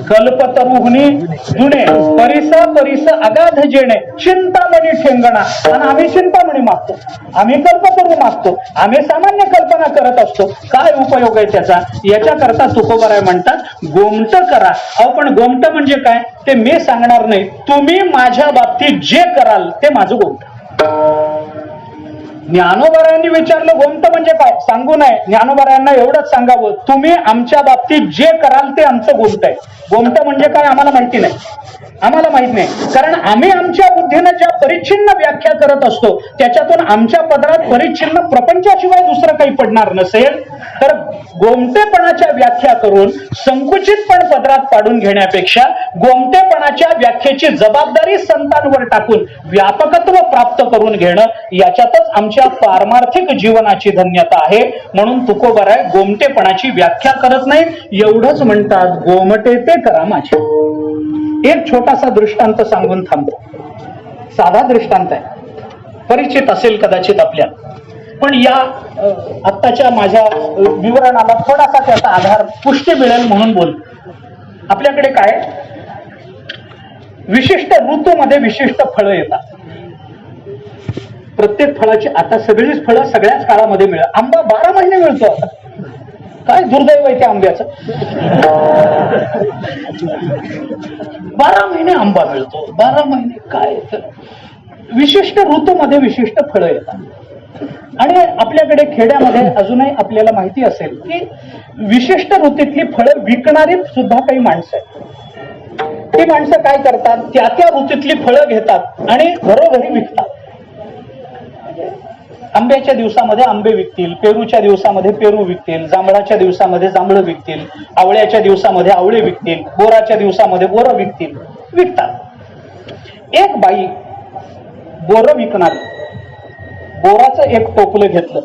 कल्पतरुहुनी जुने, परिस अगाध जेणे, चिंतामणी ठेंगणा. आणि आम्ही चिंतामणी मागतो, आम्ही कल्पतरू मागतो, आम्ही सामान्य कल्पना करत असतो. काय उपयोग आहे त्याचा? याच्याकरता तुकोबराय म्हणतात गोमट करा. अहो पण गोमट म्हणजे काय ते मी सांगणार नाही, तुम्ही माझ्या बाबतीत जे कराल ते माझं गोमट. ज्ञानोबारायांनी विचारलं गोमट म्हणजे काय, सांगू नये. ज्ञानोबारायांना एवढंच सांगावं, तुम्ही आमच्या बाबतीत जे कराल ते आमचं गोमट आहे. गोमट म्हणजे काय आम्हाला माहिती नाही, आम्हाला माहित नाही. कारण आम्ही आमच्या बुद्धीनं ज्या परिच्छिन्न व्याख्या करत असतो त्याच्यातून आमच्या पदरात परिच्छिन्न प्रपंचाशिवाय दुसरं काही पडणार नसेल तर गोमटेपणाच्या व्याख्या करून संकुचितपण पदरात पाडून घेण्यापेक्षा गोमटेपणाच्या व्याख्येची जबाबदारी संतांवर टाकून व्यापकत्व प्राप्त करून घेणं, याच्यातच आमच्या पारमार्थिक जीवनाची धन्यता आहे. म्हणून तुकोबराय गोमटेपणाची व्याख्या करत नाही, एवढंच म्हणतात गोमटे ते करा माझे. एक छोटासा दृष्टांत सांगून थांबतो. साधा दृष्टांत आहे, परिचित असेल कदाचित आपल्याला, पण या आत्ताच्या माझ्या विवरणाला थोडासा त्याचा आधार पुष्टी मिळेल म्हणून बोल. आपल्याकडे काय विशिष्ट ऋतूमध्ये विशिष्ट फळं येतात. प्रत्येक फळाची आता सगळीच फळं सगळ्याच काळामध्ये मिळेल. आंबा 12 महिने मिळतो. आता काय दुर्दैव आहे त्या आंब्याचं, 12 महिने आंबा मिळतो. 12 महिने काय विशिष्ट ऋतूमध्ये विशिष्ट फळं येतात. आणि आपल्याकडे खेड्यामध्ये अजूनही आपल्याला माहिती असेल की विशिष्ट ऋतूतली फळं विकणारी सुद्धा काही माणसं आहेत. ती माणसं काय करतात, त्या ऋतूतली फळं घेतात आणि घरोघरी विकतात. आंब्याच्या दिवसामध्ये आंबे विकतील, पेरूच्या दिवसामध्ये पेरू विकतील, जांभळाच्या दिवसामध्ये जांभळं विकतील, आवळ्याच्या दिवसामध्ये आवळे विकतील, बोराच्या दिवसामध्ये बोरं विकतात. एक बाई बोरं विकणार, बोराचं एक टोपलं घेतलं,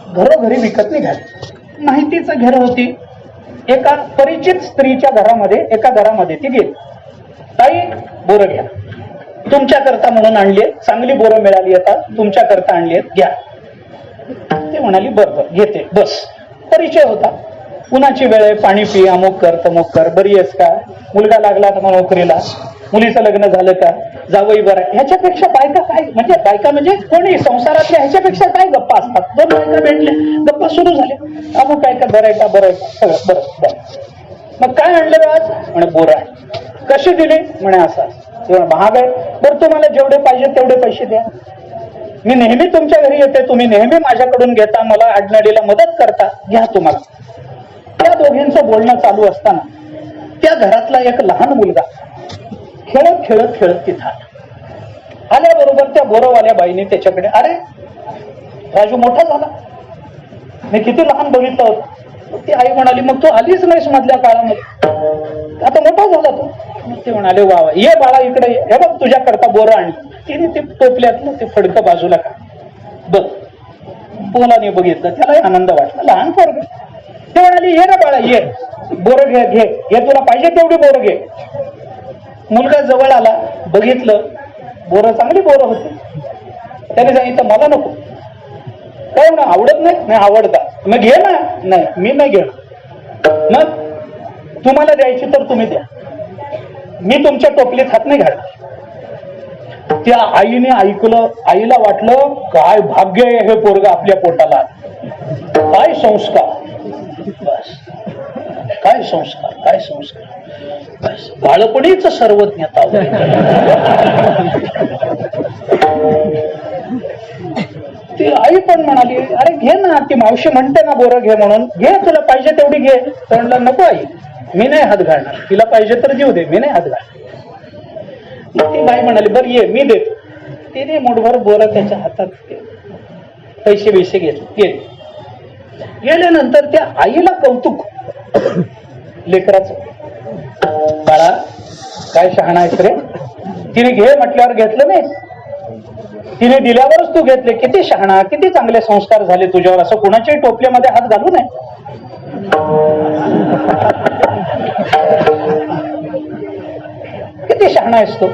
घरोघरी विकत निघाली. माहितीचं घर होती. एका परिचित स्त्रीच्या घरामध्ये, एका घरामध्ये ती गेली. ताई बोरं घ्या, तुमच्या करता म्हणून आणली, चांगली बोरं मिळाली आता तुमच्या करता आणली आहेत, घ्या. ते म्हणाली बरं घेते, बस. परिचय होता. कुणाची वेळ आहे, पाणी पी, अमुक कर तमुक कर, बरी आहेस का, मुलगा लागला तर नोकरीला, मुलीचं लग्न झालं का, जावई बरं. ह्याच्यापेक्षा बायका काय, म्हणजे बायका म्हणजे कोणी संसारातल्या ह्याच्यापेक्षा काय गप्पा असतात. 2 बायका भेटल्या, गप्पा सुरू झाल्या. अमुक काय का, बरं आहे का, बरं आहे का, सगळं बरं. मग काय आणलं आज, म्हणे बोरं आहे. कशी दिली, म्हणे असं महाग आहे. बरं तुम्हाला जेवढे पाहिजे तेवढे पैसे द्या, मी नेहमी तुमच्या घरी येते, तुम्ही नेहमी माझ्याकडून घेता, मला अडचणीला मदत करता, घ्या तुम्हाला. त्या दोघींचं बोलणं चालू असताना त्या घरातला एक लहान मुलगा खेळत खेळत खेळत तिथं आल्याबरोबर त्या बोरवाल्या बाईने त्याच्याकडे, अरे राजू मोठा झाला, मी किती लहान बघितलं होतं. ती आई म्हणाली मग तू आलीच नाहीस मधल्या काळामध्ये, आता मोठा झाला तू. ते म्हणाले वा वा, ये बाळा इकडे, हे बघ तुझ्या करता बोरं आणली. तिने ते टोपल्यातलं ते फडकं बाजूला का बघ, पोलाने बघितलं, त्यालाही आनंद वाटला, लहान पोरग. ते म्हणाली ये ना बाळा, ये बोरं घे, घे घे, तुला पाहिजे तेवढी बोरं घे. मुलगा जवळ आला, बघितलं, बोरं चांगली बोरं होती. त्याने सांगितलं मला नको. काय म्हणा, आवडत नाही, आवडतात, मग घे ना. नाही मी नाही घेणार. मग तुम्हाला द्यायची तर तुम्ही द्या, मी तुमच्या टोपलीत हात नाही घालणार. त्या आईने ऐकलं, आईला वाटलं काय भाग्य आहे हे पोरग आपल्या पोटाला, काय संस्कार, बस काय संस्कार, काय संस्कार, बस बाळपणीच सर्वज्ञता. ती आई पण म्हणाली अरे घे ना, ती मावशी म्हणते ना बोरं घे म्हणून, घे तुला पाहिजे तेवढी घे. तर म्हणलं नको आई, मी नाही हात घालणार, तिला पाहिजे तर देऊ दे, मी नाही हात घालणार. ती बाई म्हणाली बरं ये मी देतो. तिने मुठभर बोरं त्याच्या हातात, पैसे बिसे घेतले. गेल्यानंतर त्या आईला कौतुक लेकराचं, बाळा काय शहाणा आहेस रे, तिने घे म्हटल्यावर घेतलं नाही, तिने दिल्यावरच तू घेतले, किती शहाणा, किती चांगले संस्कार झाले तुझ्यावर. असं कुणाच्याही टोपल्यामध्ये हात घालू नये. किती शहाणा आहेस तू,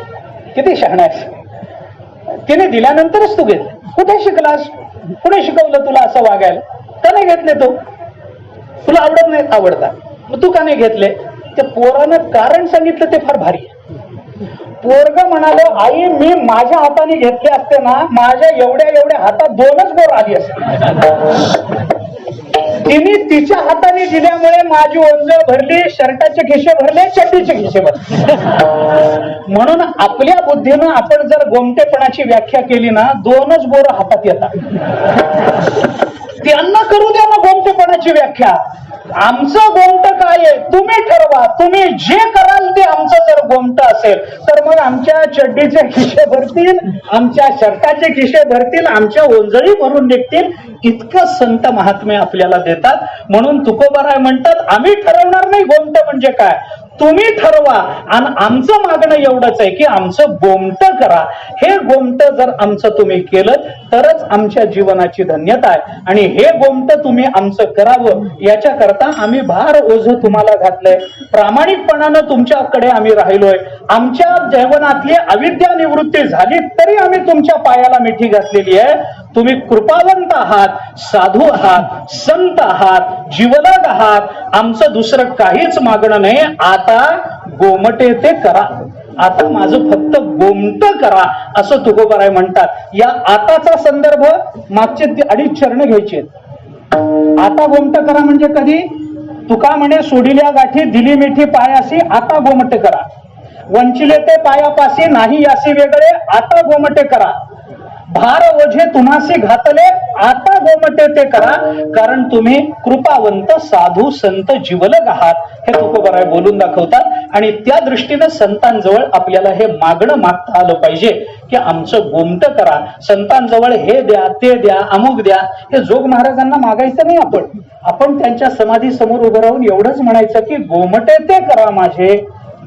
किती शहाणा आहेस. तिने दिल्यानंतरच तू घेतले. कुठे शिकलास, कुठे शिकवलं तुला असं वागायला? का नाही घेतले तू? तुला आवडत नाही, आवडता, मग तू का नाही घेतले? त्या पोरानं कारण सांगितलं ते फार भारी आहे. पोरग म्हणालो, आई मी माझ्या हाताने घेतले असते ना, माझ्या एवढ्या एवढ्या हातात 2च बोर आली असते. तिने तिच्या हाताने दिल्यामुळे माझी ओंज भरली, शर्टाचे खिशे भरले, चड्डीचे खिशे भरले. म्हणून आपल्या बुद्धीनं आपण जर गोमटेपणाची व्याख्या केली ना, 2च बोर हातात येतात. त्यांना करू द्या ना गोमटेपणाची व्याख्या. आमचं गोमट काय आहे तुम्ही ठरवा. तुम्ही जे कराल ते आमचं जर गोमट असेल तर मग आमच्या चड्डीचे खिशे भरतील, आमच्या शर्टाचे खिशे भरतील, आमच्या ओंजळी भरून निघतील. इतकं संत महात्मे आपल्याला देतात. म्हणून तुकोबाराय म्हणतात, आम्ही ठरवणार नाही गोमट म्हणजे काय, तुम्ही ठरवा. आणि आमचं मागणं एवढंच आहे की आमचं गोमट करा. हे गोमट जर आमचं तुम्ही केलं तरच आमच्या जीवनाची धन्यता आहे. आणि हे गोमट तुम्ही आमचं करावं याच्याकरता आम्ही भार ओझ तुम्हाला घातलंय. प्रामाणिकपणानं तुमच्याकडे आम्ही राहिलोय. आमच्या जीवनातली अविद्या निवृत्ती झाली तरी आम्ही तुमच्या पायाला मिठी घातलेली आहे. तुम्ही कृपावंत आहात, साधू आहात, संत आहात, जीवलग आहात. आमचं दुसरं काहीच मागणं नाही. आता गोमटे ते करा, आता माझं फक्त गोमट करा असं तुकोबाराय म्हणतात. या आताचा संदर्भ मागचे 2.5 चरण घ्यायचे. आता गोमट करा म्हणजे कधी? तुका म्हणे सोडिल्या गाठी दिली मिठी पायासी, आता गोमटे करा. वंचिले ते पायापासी नाही यासी वेगळे, आता गोमटे करा. भार ओझे तुम्हासी घातले, आता गोमटे ते करा. कारण तुम्ही कृपावंत साधू संत जीवलग आहात हे तुकोबाराय बोलून दाखवतात. आणि त्या दृष्टीनं संतांजवळ आपल्याला हे मागणं मागता आलं पाहिजे की आमचं गोमट करा. संतांजवळ हे द्या, ते द्या, अमुक द्या, हे जोग महाराजांना मागायचं नाही. आपण त्यांच्या समाधी समोर उभं राहून एवढंच म्हणायचं की गोमटे ते करा माझे,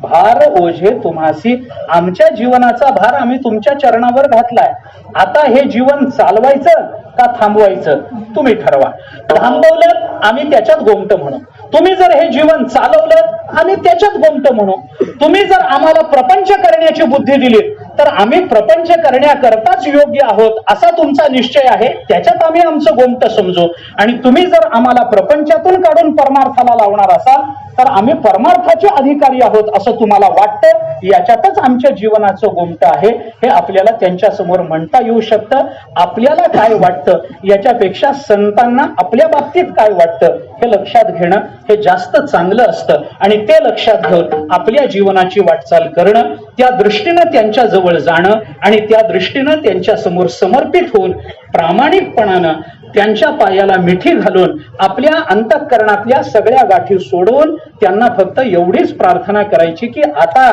भार ओझे तुम्हासी. आमच्या जीवनाचा भार आम्ही तुमच्या चरणावर घातलाय. आता हे जीवन चालवायचं का थांबवायचं तुम्ही ठरवा. थांबवलं आम्ही त्याच्यात गोमट म्हणू, तुम्ही जर हे जीवन चालवलं आम्ही त्याच्यात गोमट म्हणू. तुम्ही जर आम्हाला प्रपंच करण्याची बुद्धी दिली तर आम्ही प्रपंच करण्याकरताच योग्य आहोत असा तुमचा निश्चय आहे, त्याच्यात आम्ही आमचं गोमट समजू. आणि तुम्ही जर आम्हाला प्रपंचातून काढून परमार्थाला लावणार असाल तर आम्ही परमार्थाचे अधिकारी आहोत असं तुम्हाला वाटतं, याच्यातच आमच्या जीवनाचं गोमट आहे हे आपल्याला त्यांच्या समोर म्हणता येऊ शकतं. आपल्याला काय वाटतं याच्यापेक्षा संतांना आपल्या बाबतीत काय वाटतं हे लक्षात घेणं हे जास्त चांगलं असतं. आणि ते लक्षात घेऊन आपल्या जीवनाची वाटचाल करणं, त्या दृष्टीनं त्यांच्या जवळ जाणं आणि त्या दृष्टीनं त्यांच्या समोर समर्पित होऊन प्रामाणिकपणानं त्यांच्या पायाला मिठी घालून आपल्या अंतःकरणातल्या सगळ्या गाठी सोडवून त्यांना फक्त एवढीच प्रार्थना करायची की आता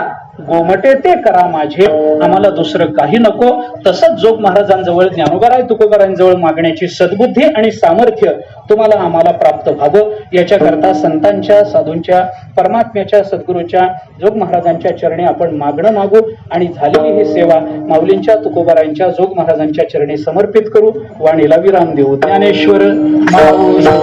गोमटे ते करा माझे, आम्हाला दुसरं काही नको. तसंच जोग महाराजांजवळ, ज्ञानोबाराय तुकोबारायांजवळ मागण्याची सद्बुद्धी आणि सामर्थ्य तुम्हाला आम्हाला प्राप्त व्हावं याच्याकरता संतांच्या, साधूंच्या, परमात्म्याच्या, सद्गुरूच्या, जोग महाराजांच्या चरणी आपण मागणं मागू. आणि झालेली ही सेवा माऊलींच्या, तुकोबारायांच्या, जोग महाराजांच्या चरणी समर्पित करू. वाणीला विराम देऊ. ज्ञानेश्वर माऊली.